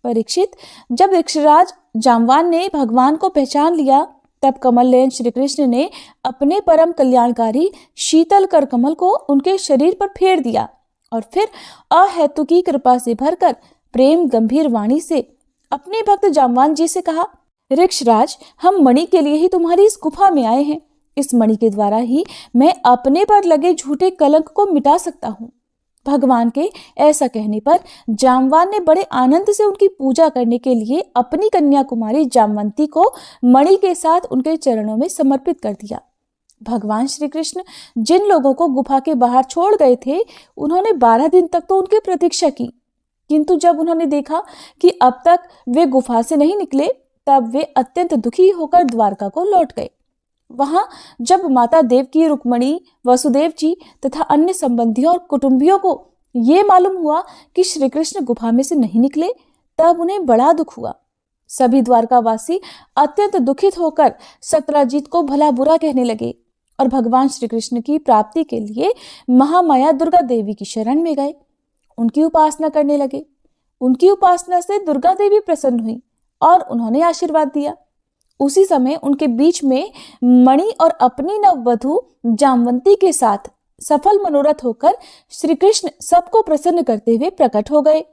परीक्षित, जब ऋक्षराज जामवान ने भगवान को पहचान लिया, तब कमल नयन श्री कृष्ण ने अपने परम कल्याणकारी शीतल कर कमल को उनके शरीर पर फेर दिया और फिर अहेतु की कृपा से भरकर प्रेम गंभीर वाणी से अपने भक्त जामवान जी से कहा, ऋक्षराज, हम मणि के लिए ही तुम्हारी इस गुफा में आए हैं। इस मणि के द्वारा ही मैं अपने पर लगे झूठे कलंक को मिटा सकता हूँ। भगवान के ऐसा कहने पर जामवान ने बड़े आनंद से उनकी पूजा करने के लिए अपनी कन्या कुमारी जामवंती को मणि के साथ उनके चरणों में समर्पित कर दिया। भगवान श्री कृष्ण जिन लोगों को गुफा के बाहर छोड़ गए थे, उन्होंने 12 दिन तक तो उनकी प्रतीक्षा की, किंतु जब उन्होंने देखा कि अब तक वे गुफा से नहीं निकले, तब वे अत्यंत दुखी होकर द्वारका को लौट गए। वहां जब माता देवकी, रुक्मणी, वसुदेव जी तथा अन्य संबंधियों और कुटुंबियों को ये मालूम हुआ कि श्री कृष्ण गुफा में से नहीं निकले, तब उन्हें बड़ा दुख हुआ। सभी द्वारकावासी अत्यंत दुखित होकर सत्राजीत को भला बुरा कहने लगे और भगवान श्री कृष्ण की प्राप्ति के लिए महामाया दुर्गा देवी की शरण में गए। उनकी उपासना करने लगे। उनकी उपासना से दुर्गा देवी प्रसन्न हुई और उन्होंने आशीर्वाद दिया। उसी समय उनके बीच में मणि और अपनी नववधु जामवंती के साथ सफल मनोरथ होकर श्री कृष्ण सबको प्रसन्न करते हुए प्रकट हो गए।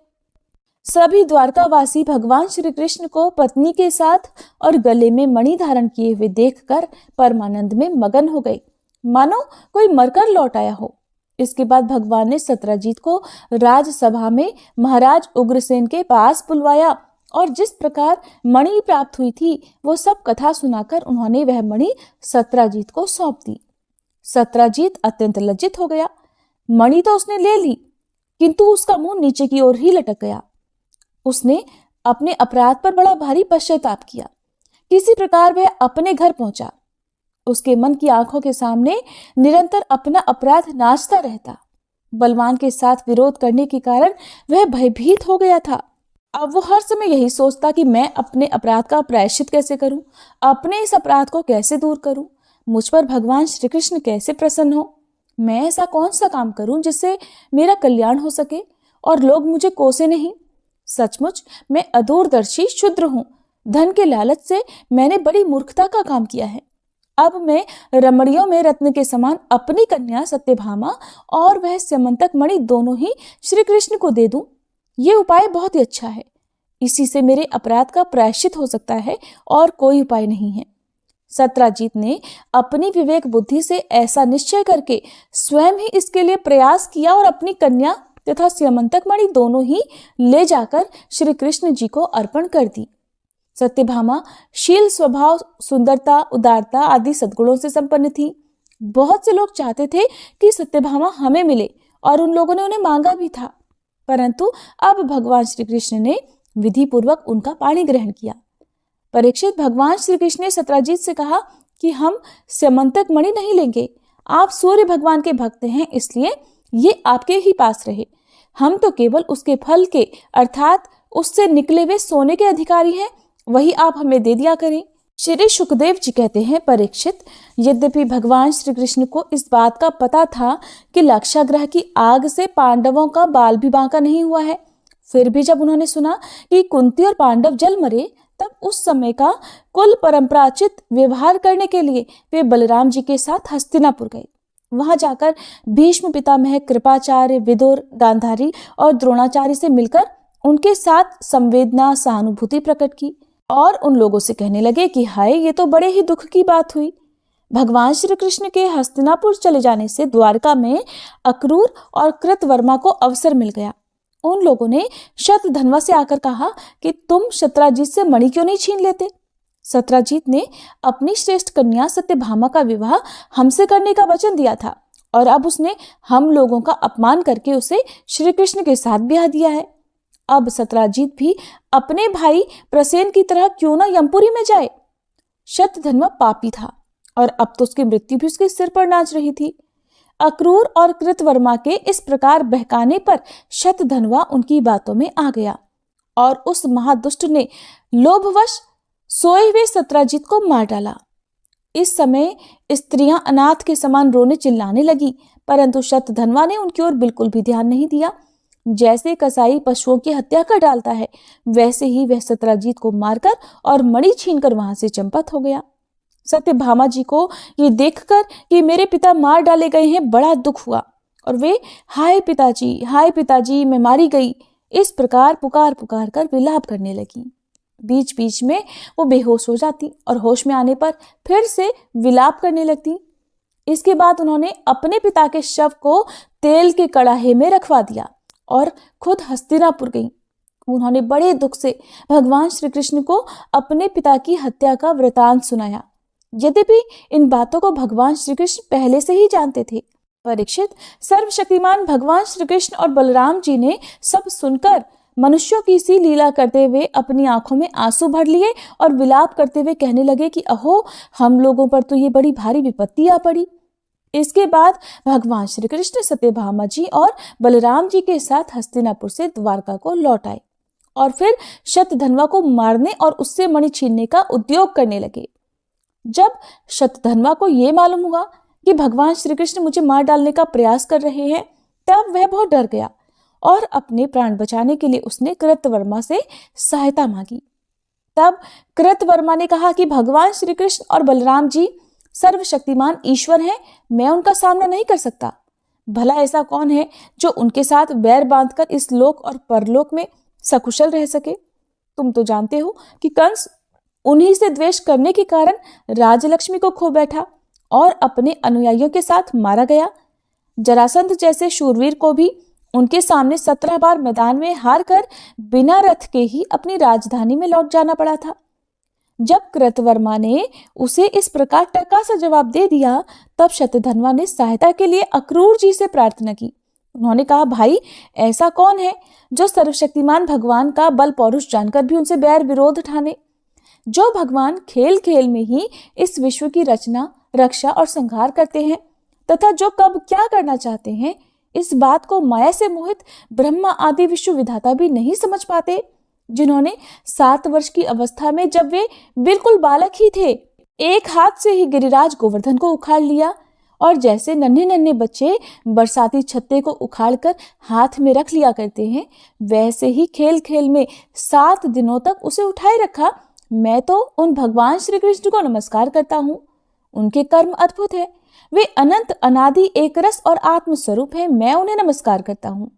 सभी द्वारकावासी भगवान श्री कृष्ण को पत्नी के साथ और गले में मणि धारण किए हुए देखकर परमानंद में मगन हो गए, मानो कोई मरकर लौट आया हो। इसके बाद भगवान ने सत्यजीत को राजसभा में महाराज उग्रसेन के पास बुलवाया और जिस प्रकार मणि प्राप्त हुई थी वो सब कथा सुनाकर उन्होंने वह मणि सत्यजीत को सौंप दी। सत्यजीत अत्यंत लज्जित हो गया। मणि तो उसने ले ली, किंतु उसका मुंह नीचे की ओर ही लटक गया। उसने अपने अपराध पर बड़ा भारी पश्चाताप किया। किसी प्रकार वह अपने घर पहुंचा। उसके मन की आंखों के सामने निरंतर अपना अपराध नाचता रहता। बलवान के साथ विरोध करने के कारण वह भयभीत हो गया था। अब वो हर समय यही सोचता कि मैं अपने अपराध का प्रायश्चित कैसे करूं, अपने इस अपराध को कैसे दूर करूं, मुझ पर भगवान श्री कृष्ण कैसे प्रसन्न हो। मैं ऐसा कौन सा काम करूं जिससे मेरा कल्याण हो सके और लोग मुझे कोसे नहीं। सचमुच मैं अदूरदर्शी शूद्र हूं। धन के लालच से मैंने बड़ी मूर्खता का काम किया है। अब मैं रमणियों में रत्न के समान अपनी कन्या सत्यभामा और वह स्यमंतक मणि दोनों ही श्री कृष्ण को दे दूं। ये उपाय बहुत ही अच्छा है। इसी से मेरे अपराध का प्रायश्चित हो सकता है और कोई उपाय नहीं है। सत्यजीत ने अपनी विवेक बुद्धि से ऐसा निश्चय करके स्वयं ही इसके लिए प्रयास किया और अपनी कन्या तथा स्यमंतक मणि दोनों ही ले जाकर श्री कृष्ण जी को अर्पण कर दी। सत्यभामा शील, स्वभाव, सुंदरता, उदारता आदि सद्गुणों से संपन्न थी। बहुत से लोग चाहते थे कि सत्यभामा हमें मिले और उन लोगों ने उन्हें मांगा भी था, परंतु अब भगवान श्री कृष्ण ने विधि पूर्वक उनका पाणी ग्रहण किया। परीक्षित, भगवान श्री कृष्ण ने सत्यजीत से कहा कि हम स्यमंतक मणि नहीं लेंगे। आप सूर्य भगवान के भक्त हैं, इसलिए ये आपके ही पास रहे। हम तो केवल उसके फल के अर्थात उससे निकले हुए सोने के अधिकारी हैं, वही आप हमें दे दिया करें। श्री सुखदेव जी कहते हैं, परीक्षित, यद्यपि भगवान श्री कृष्ण को इस बात का पता था कि लक्षाग्रह की आग से पांडवों का बाल भी बांका नहीं हुआ है, फिर भी जब उन्होंने सुना कि कुंती और पांडव जल मरे, तब उस समय का कुल परंपराचित व्यवहार करने के लिए वे बलराम जी के साथ हस्तिनापुर गए। वहां जाकर भीष्म पितामह, कृपाचार्य, विदुर, गांधारी और द्रोणाचार्य से मिलकर उनके साथ संवेदना, सहानुभूति प्रकट की और उन लोगों से कहने लगे कि हाय, ये तो बड़े ही दुख की बात हुई। भगवान श्री कृष्ण के हस्तिनापुर चले जाने से द्वारका में अक्रूर और कृतवर्मा को अवसर मिल गया। उन लोगों ने शतधन्वा से आकर कहा कि तुम सत्यजीत से मणि क्यों नहीं छीन लेते। सत्यजीत ने अपनी श्रेष्ठ कन्या सत्यभामा का विवाह हमसे करने का वचन दिया था और अब उसने हम लोगों का अपमान करके उसे श्री कृष्ण के साथ ब्याह दिया है। अब सत्यजीत भी अपने भाई प्रसेन की तरह क्यों ना यमपुरी में जाए। शतधन्वा पापी था और अब तो उसकी मृत्यु भी उसके सिर पर नाच रही थी। अक्रूर और कृतवर्मा के इस प्रकार बहकाने पर शतधन्वा उनकी बातों में आ गया और उस महादुष्ट ने लोभवश सोए हुए सत्यजीत को मार डाला। इस समय स्त्रियां अनाथ के समान रोने चिल्लाने लगी, परंतु शतधन्वा ने उनकी ओर बिल्कुल भी ध्यान नहीं दिया। जैसे कसाई पशुओं की हत्या कर डालता है, वैसे ही वह सत्यजीत को मारकर और मणि छीनकर वहां से चंपत हो गया। सत्यभामा जी को ये देखकर कि मेरे पिता मार डाले गए हैं बड़ा दुख हुआ और वे हाय पिताजी मैं मारी गई, इस प्रकार पुकार पुकार कर विलाप करने लगी। बीच बीच में वो बेहोश हो जाती और होश में आने पर फिर से विलाप करने लगती। इसके बाद उन्होंने अपने पिता के शव को तेल के कड़ाहे में रखवा दिया और खुद हस्तिनापुर गई। उन्होंने बड़े दुख से भगवान श्री कृष्ण को अपने पिता की हत्या का वृतांत सुनाया। यद्यपि इन बातों को भगवान श्री कृष्ण पहले से ही जानते थे। परीक्षित, सर्वशक्तिमान भगवान श्री कृष्ण और बलराम जी ने सब सुनकर मनुष्यों की सी लीला करते हुए अपनी आंखों में आंसू भर लिए और विलाप करते हुए कहने लगे कि अहो, हम लोगों पर तो ये बड़ी भारी विपत्ति आ पड़ी। इसके बाद भगवान श्री कृष्ण सत्यभामा जी और बलराम जी के साथ हस्तिनापुर से द्वारका को लौट आए और फिर शतधन्वा को मारने और उससे मणि छीनने का उद्योग करने लगे। जब शतधन्वा को यह मालूम हुआ कि भगवान श्री कृष्ण मुझे मार डालने का प्रयास कर रहे हैं, तब वह बहुत डर गया और अपने प्राण बचाने के लिए उसने कृतवर्मा से सहायता मांगी। तब कृतवर्मा ने कहा कि भगवान श्री कृष्ण और बलराम जी सर्वशक्तिमान ईश्वर हैं, मैं उनका सामना नहीं कर सकता। भला ऐसा कौन है जो उनके साथ बैर बांधकर इस लोक और परलोक में सकुशल रह सके। तुम तो जानते हो कि कंस उन्हीं से द्वेष करने के कारण राजलक्ष्मी को खो बैठा और अपने अनुयायियों के साथ मारा गया। जरासंध जैसे शूरवीर को भी उनके सामने 17 बार मैदान में हार कर बिना रथ के ही अपनी राजधानी में लौट जाना पड़ा था। जब कृतवर्मा ने उसे इस प्रकार टका सा जवाब दे दिया, तब शतधन्वा ने सहायता के लिए अक्रूर जी से प्रार्थना की। उन्होंने कहा, भाई ऐसा कौन है जो सर्वशक्तिमान भगवान का बल पौरुष जानकर भी उनसे बैर विरोध ठाने, जो भगवान खेल खेल में ही इस विश्व की रचना, रक्षा और संहार करते हैं तथा जो कब क्या करना चाहते हैं, इस बात को माया से मोहित ब्रह्मा आदि विश्व विधाता भी नहीं समझ पाते, जिन्होंने 7 वर्ष की अवस्था में, जब वे बिल्कुल बालक ही थे, एक हाथ से ही गिरिराज गोवर्धन को उखाड़ लिया और जैसे नन्हे नन्हे बच्चे बरसाती छत्ते को उखाड़कर हाथ में रख लिया करते हैं, वैसे ही खेल खेल में 7 दिनों तक उसे उठाए रखा। मैं तो उन भगवान श्री कृष्ण को नमस्कार करता हूँ। उनके कर्म अद्भुत है, वे अनंत अनादि एक रस और आत्म स्वरूप है, मैं उन्हें नमस्कार करता हूँ।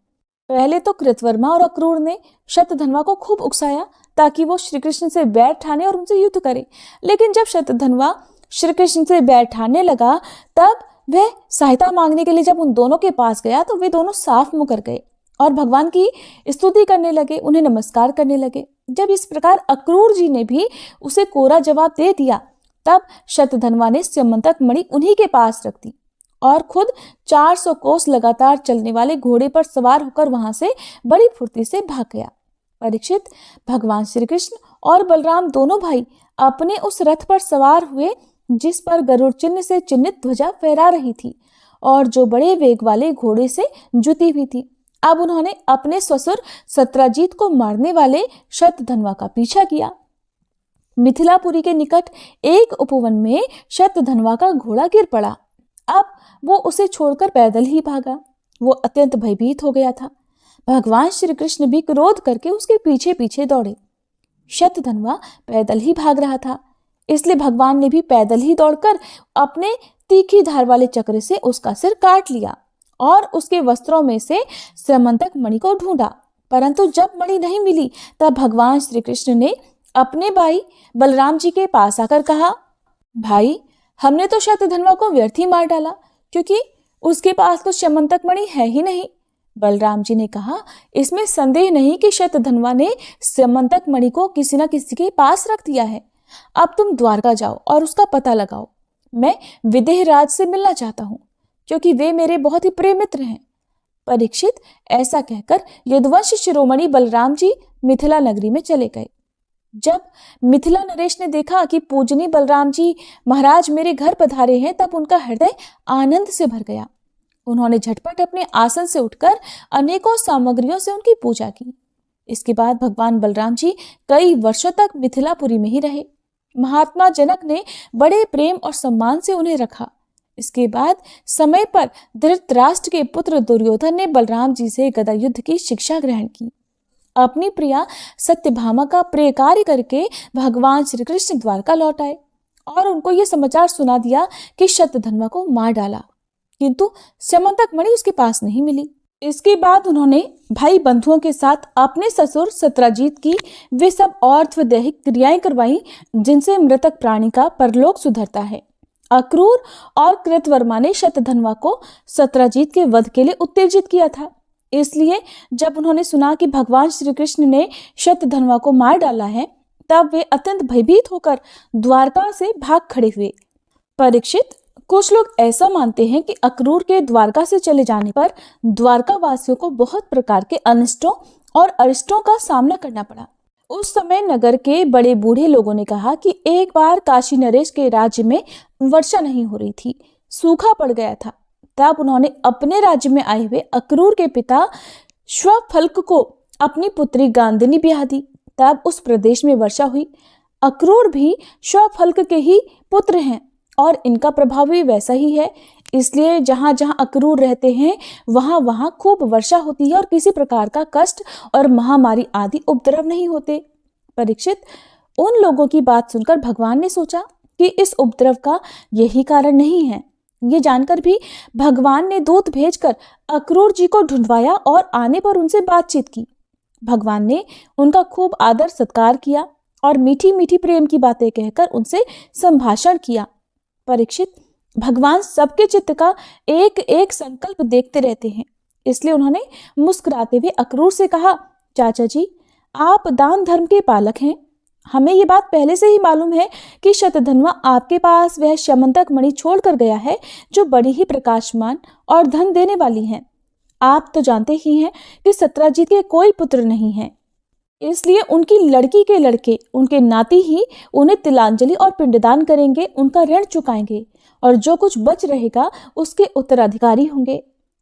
पहले तो कृतवर्मा और अक्रूर ने शतधन्वा को खूब उकसाया ताकि वो श्री कृष्ण से बैर ठाने और उनसे युद्ध करे, लेकिन जब शतधन्वा श्री कृष्ण से बैर ठाने लगा, तब वह सहायता मांगने के लिए जब उन दोनों के पास गया तो वे दोनों साफ मुंह कर गए और भगवान की स्तुति करने लगे, उन्हें नमस्कार करने लगे। जब इस प्रकार अक्रूर जी ने भी उसे कोरा जवाब दे दिया, तब शतधन्वा ने स्यमंतक मणि उन्हीं के पास रख दी और खुद 400 कोस लगातार चलने वाले घोड़े पर सवार होकर वहां से बड़ी फुर्ती से भाग गया। परीक्षित, भगवान श्री कृष्ण और बलराम दोनों भाई अपने उस रथ पर सवार हुए जिस पर गरुड़ चिन्ह से चिन्हित ध्वजा फहरा रही थी और जो बड़े वेग वाले घोड़े से जुती हुई थी। अब उन्होंने अपने ससुर सत्राजीत को मारने वाले शतधन्वा का पीछा किया। मिथिलापुरी के निकट एक उपवन में शतधन्वा का घोड़ा गिर पड़ा। अब वो उसे छोड़कर पैदल ही भागा। वो अत्यंत भयभीत हो गया था। भगवान श्री कृष्ण भी क्रोध करके उसके पीछे पीछे दौड़े। शतधन्वा पैदल ही भाग रहा था, इसलिए भगवान ने भी पैदल ही दौड़कर अपने तीखी धार वाले चक्र से उसका सिर काट लिया और उसके वस्त्रों में से स्यमंतक मणि को ढूंढा। परंतु जब मणि नहीं मिली, तब भगवान श्री कृष्ण ने अपने भाई बलराम जी के पास आकर कहा, भाई हमने तो शतधन्वा को व्यर्थ ही मार डाला, क्योंकि उसके पास तो स्यमंतक मणि है ही नहीं। बलराम जी ने कहा, इसमें संदेह नहीं कि शतधन्वा ने स्यमंतक मणि को किसी न किसी के पास रख दिया है। अब तुम द्वारका जाओ और उसका पता लगाओ। मैं विदेह राज से मिलना चाहता हूँ, क्योंकि वे मेरे बहुत ही प्रिय मित्र हैं। परीक्षित, ऐसा कहकर यदुवंश शिरोमणि बलराम जी मिथिला नगरी में चले गए। जब मिथिला नरेश ने देखा कि पूजनी बलराम जी महाराज मेरे घर पधारे हैं, तब उनका हृदय आनंद से भर गया। उन्होंने झटपट अपने आसन से उठकर अनेकों सामग्रियों से उनकी पूजा की। इसके बाद भगवान बलराम जी कई वर्षों तक मिथिलापुरी में ही रहे। महात्मा जनक ने बड़े प्रेम और सम्मान से उन्हें रखा। इसके बाद समय पर धृतराष्ट्र के पुत्र दुर्योधन ने बलराम जी से गदा युद्ध की शिक्षा ग्रहण की। अपनी प्रिया सत्यभामा का प्रिय कार्य करके भगवान श्री कृष्ण द्वारका लौट आए और उनको यह समाचार सुना दिया कि शतधन्वा को मार डाला, किंतु स्यमंतक मणि उसके पास नहीं मिली। इसके बाद उन्होंने भाई बंधुओं के साथ अपने ससुर सत्राजीत की वे सब और्ध्वदैहिक क्रियाएं करवाई जिनसे मृतक प्राणी का परलोक सुधरता है। अक्रूर और कृतवर्मा ने शतधन्वा को सत्राजीत के वध के लिए उत्तेजित किया था। इसलिए जब उन्होंने सुना कि भगवान श्री कृष्ण ने शतधन्वा को मार डाला है, तब वे अत्यंत भयभीत होकर द्वारका से भाग खड़े हुए। परीक्षित, कुछ लोग ऐसा मानते हैं कि अक्रूर के द्वारका से चले जाने पर द्वारका वासियों को बहुत प्रकार के अनिष्टों और अरिष्टों का सामना करना पड़ा। उस समय नगर के बड़े बूढ़े लोगों ने कहा कि एक बार काशी नरेश के राज्य में वर्षा नहीं हो रही थी, सूखा पड़ गया था। तब उन्होंने अपने राज्य में आए हुए अक्रूर के पिता श्वफल्क को अपनी पुत्री गांधिनी ब्याह दी। तब उस प्रदेश में वर्षा हुई। अक्रूर भी श्वफल्क के ही पुत्र हैं और इनका प्रभाव भी वैसा ही है। इसलिए जहाँ जहाँ अक्रूर रहते हैं वहाँ वहाँ खूब वर्षा होती है और किसी प्रकार का कष्ट और महामारी आदि उपद्रव नहीं होते। परीक्षित, उन लोगों की बात सुनकर भगवान ने सोचा कि इस उपद्रव का यही कारण नहीं है। ये जानकर भी भगवान ने दूत भेजकर अक्रूर जी को ढूंढवाया और आने पर उनसे बातचीत की। भगवान ने उनका खूब आदर सत्कार किया और मीठी मीठी प्रेम की बातें कहकर उनसे संभाषण किया। परीक्षित, भगवान सबके चित्त का एक एक संकल्प देखते रहते हैं। इसलिए उन्होंने मुस्कुराते हुए अक्रूर से कहा, चाचा जी, आप दान धर्म के पालक हैं। हमें ये बात पहले से ही मालूम है कि शतधन्वा आपके पास वह श्यमंतक मणि छोड़ कर गया है जो बड़ी ही प्रकाशमान और धन देने वाली है। आप तो जानते ही हैं कि सत्राजीत के कोई पुत्र नहीं है, इसलिए उनकी लड़की के लड़के, उनके नाती ही उन्हें तिलांजलि और पिंडदान करेंगे, उनका ऋण चुकाएंगे और जो कुछ बच रहेगा उसके उत्तराधिकारी होंगे।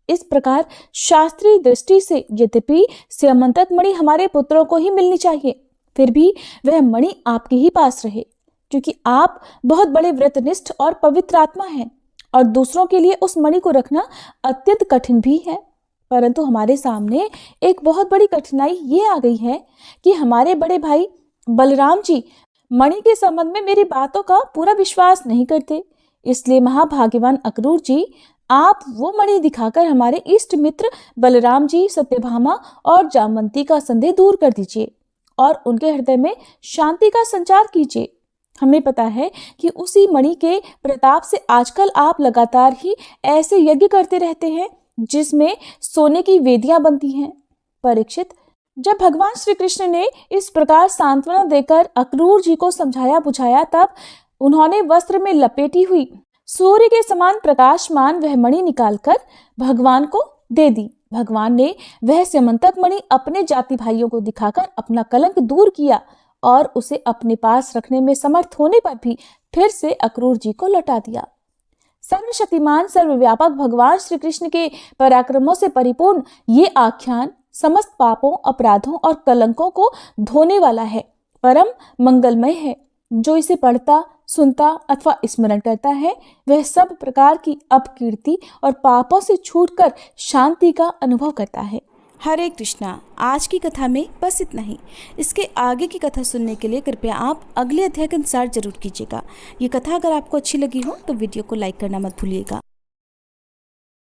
इस प्रकार शास्त्रीय दृष्टि से यद्यपि श्यमंतक मणि हमारे पुत्रों को ही मिलनी चाहिए, फिर भी वह मणि आपके ही पास रहे, क्योंकि आप बहुत बड़े व्रतनिष्ठ और पवित्र आत्मा हैं और दूसरों के लिए उस मणि को रखना अत्यंत कठिन भी है। परंतु हमारे सामने एक बहुत बड़ी कठिनाई ये आ गई है कि हमारे बड़े भाई बलराम जी मणि के संबंध में मेरी बातों का पूरा विश्वास नहीं करते। इसलिए महाभाग्यवान अक्रूर जी, आप वो मणि दिखाकर हमारे इष्ट मित्र बलराम जी, सत्यभामा और जामवंती का संदेह दूर कर दीजिए और उनके हृदय में शांति का संचार कीजिए। हमें पता है कि उसी मणि के प्रताप से आजकल आप लगातार ही ऐसे यज्ञ करते रहते हैं जिसमें सोने की वेदियां बनती हैं। परीक्षित, जब भगवान श्री कृष्ण ने इस प्रकार सांत्वना देकर अक्रूर जी को समझाया बुझाया, तब उन्होंने वस्त्र में लपेटी हुई सूर्य के समान प्रकाशमान वह मणि निकालकर भगवान को दे दी। भगवान ने वह स्यमंतक मणि अपने जाति भाइयों को दिखाकर अपना कलंक दूर किया और उसे अपने पास रखने में समर्थ होने पर भी फिर से अक्रूर जी को लौटा दिया। सर्वशक्तिमान सर्वव्यापक भगवान श्री कृष्ण के पराक्रमों से परिपूर्ण ये आख्यान समस्त पापों, अपराधों और कलंकों को धोने वाला है, परम मंगलमय है। जो इसे पढ़ता, सुनता अथवा स्मरण करता है वह सब प्रकार की अपकीर्ति और पापों से छूटकर शांति का अनुभव करता है। हरे कृष्णा। आज की कथा में बस इतना ही। इसके आगे की कथा सुनने के लिए कृपया आप अगले अध्याय का इंतजार जरूर कीजिएगा। ये कथा अगर आपको अच्छी लगी हो तो वीडियो को लाइक करना मत भूलिएगा।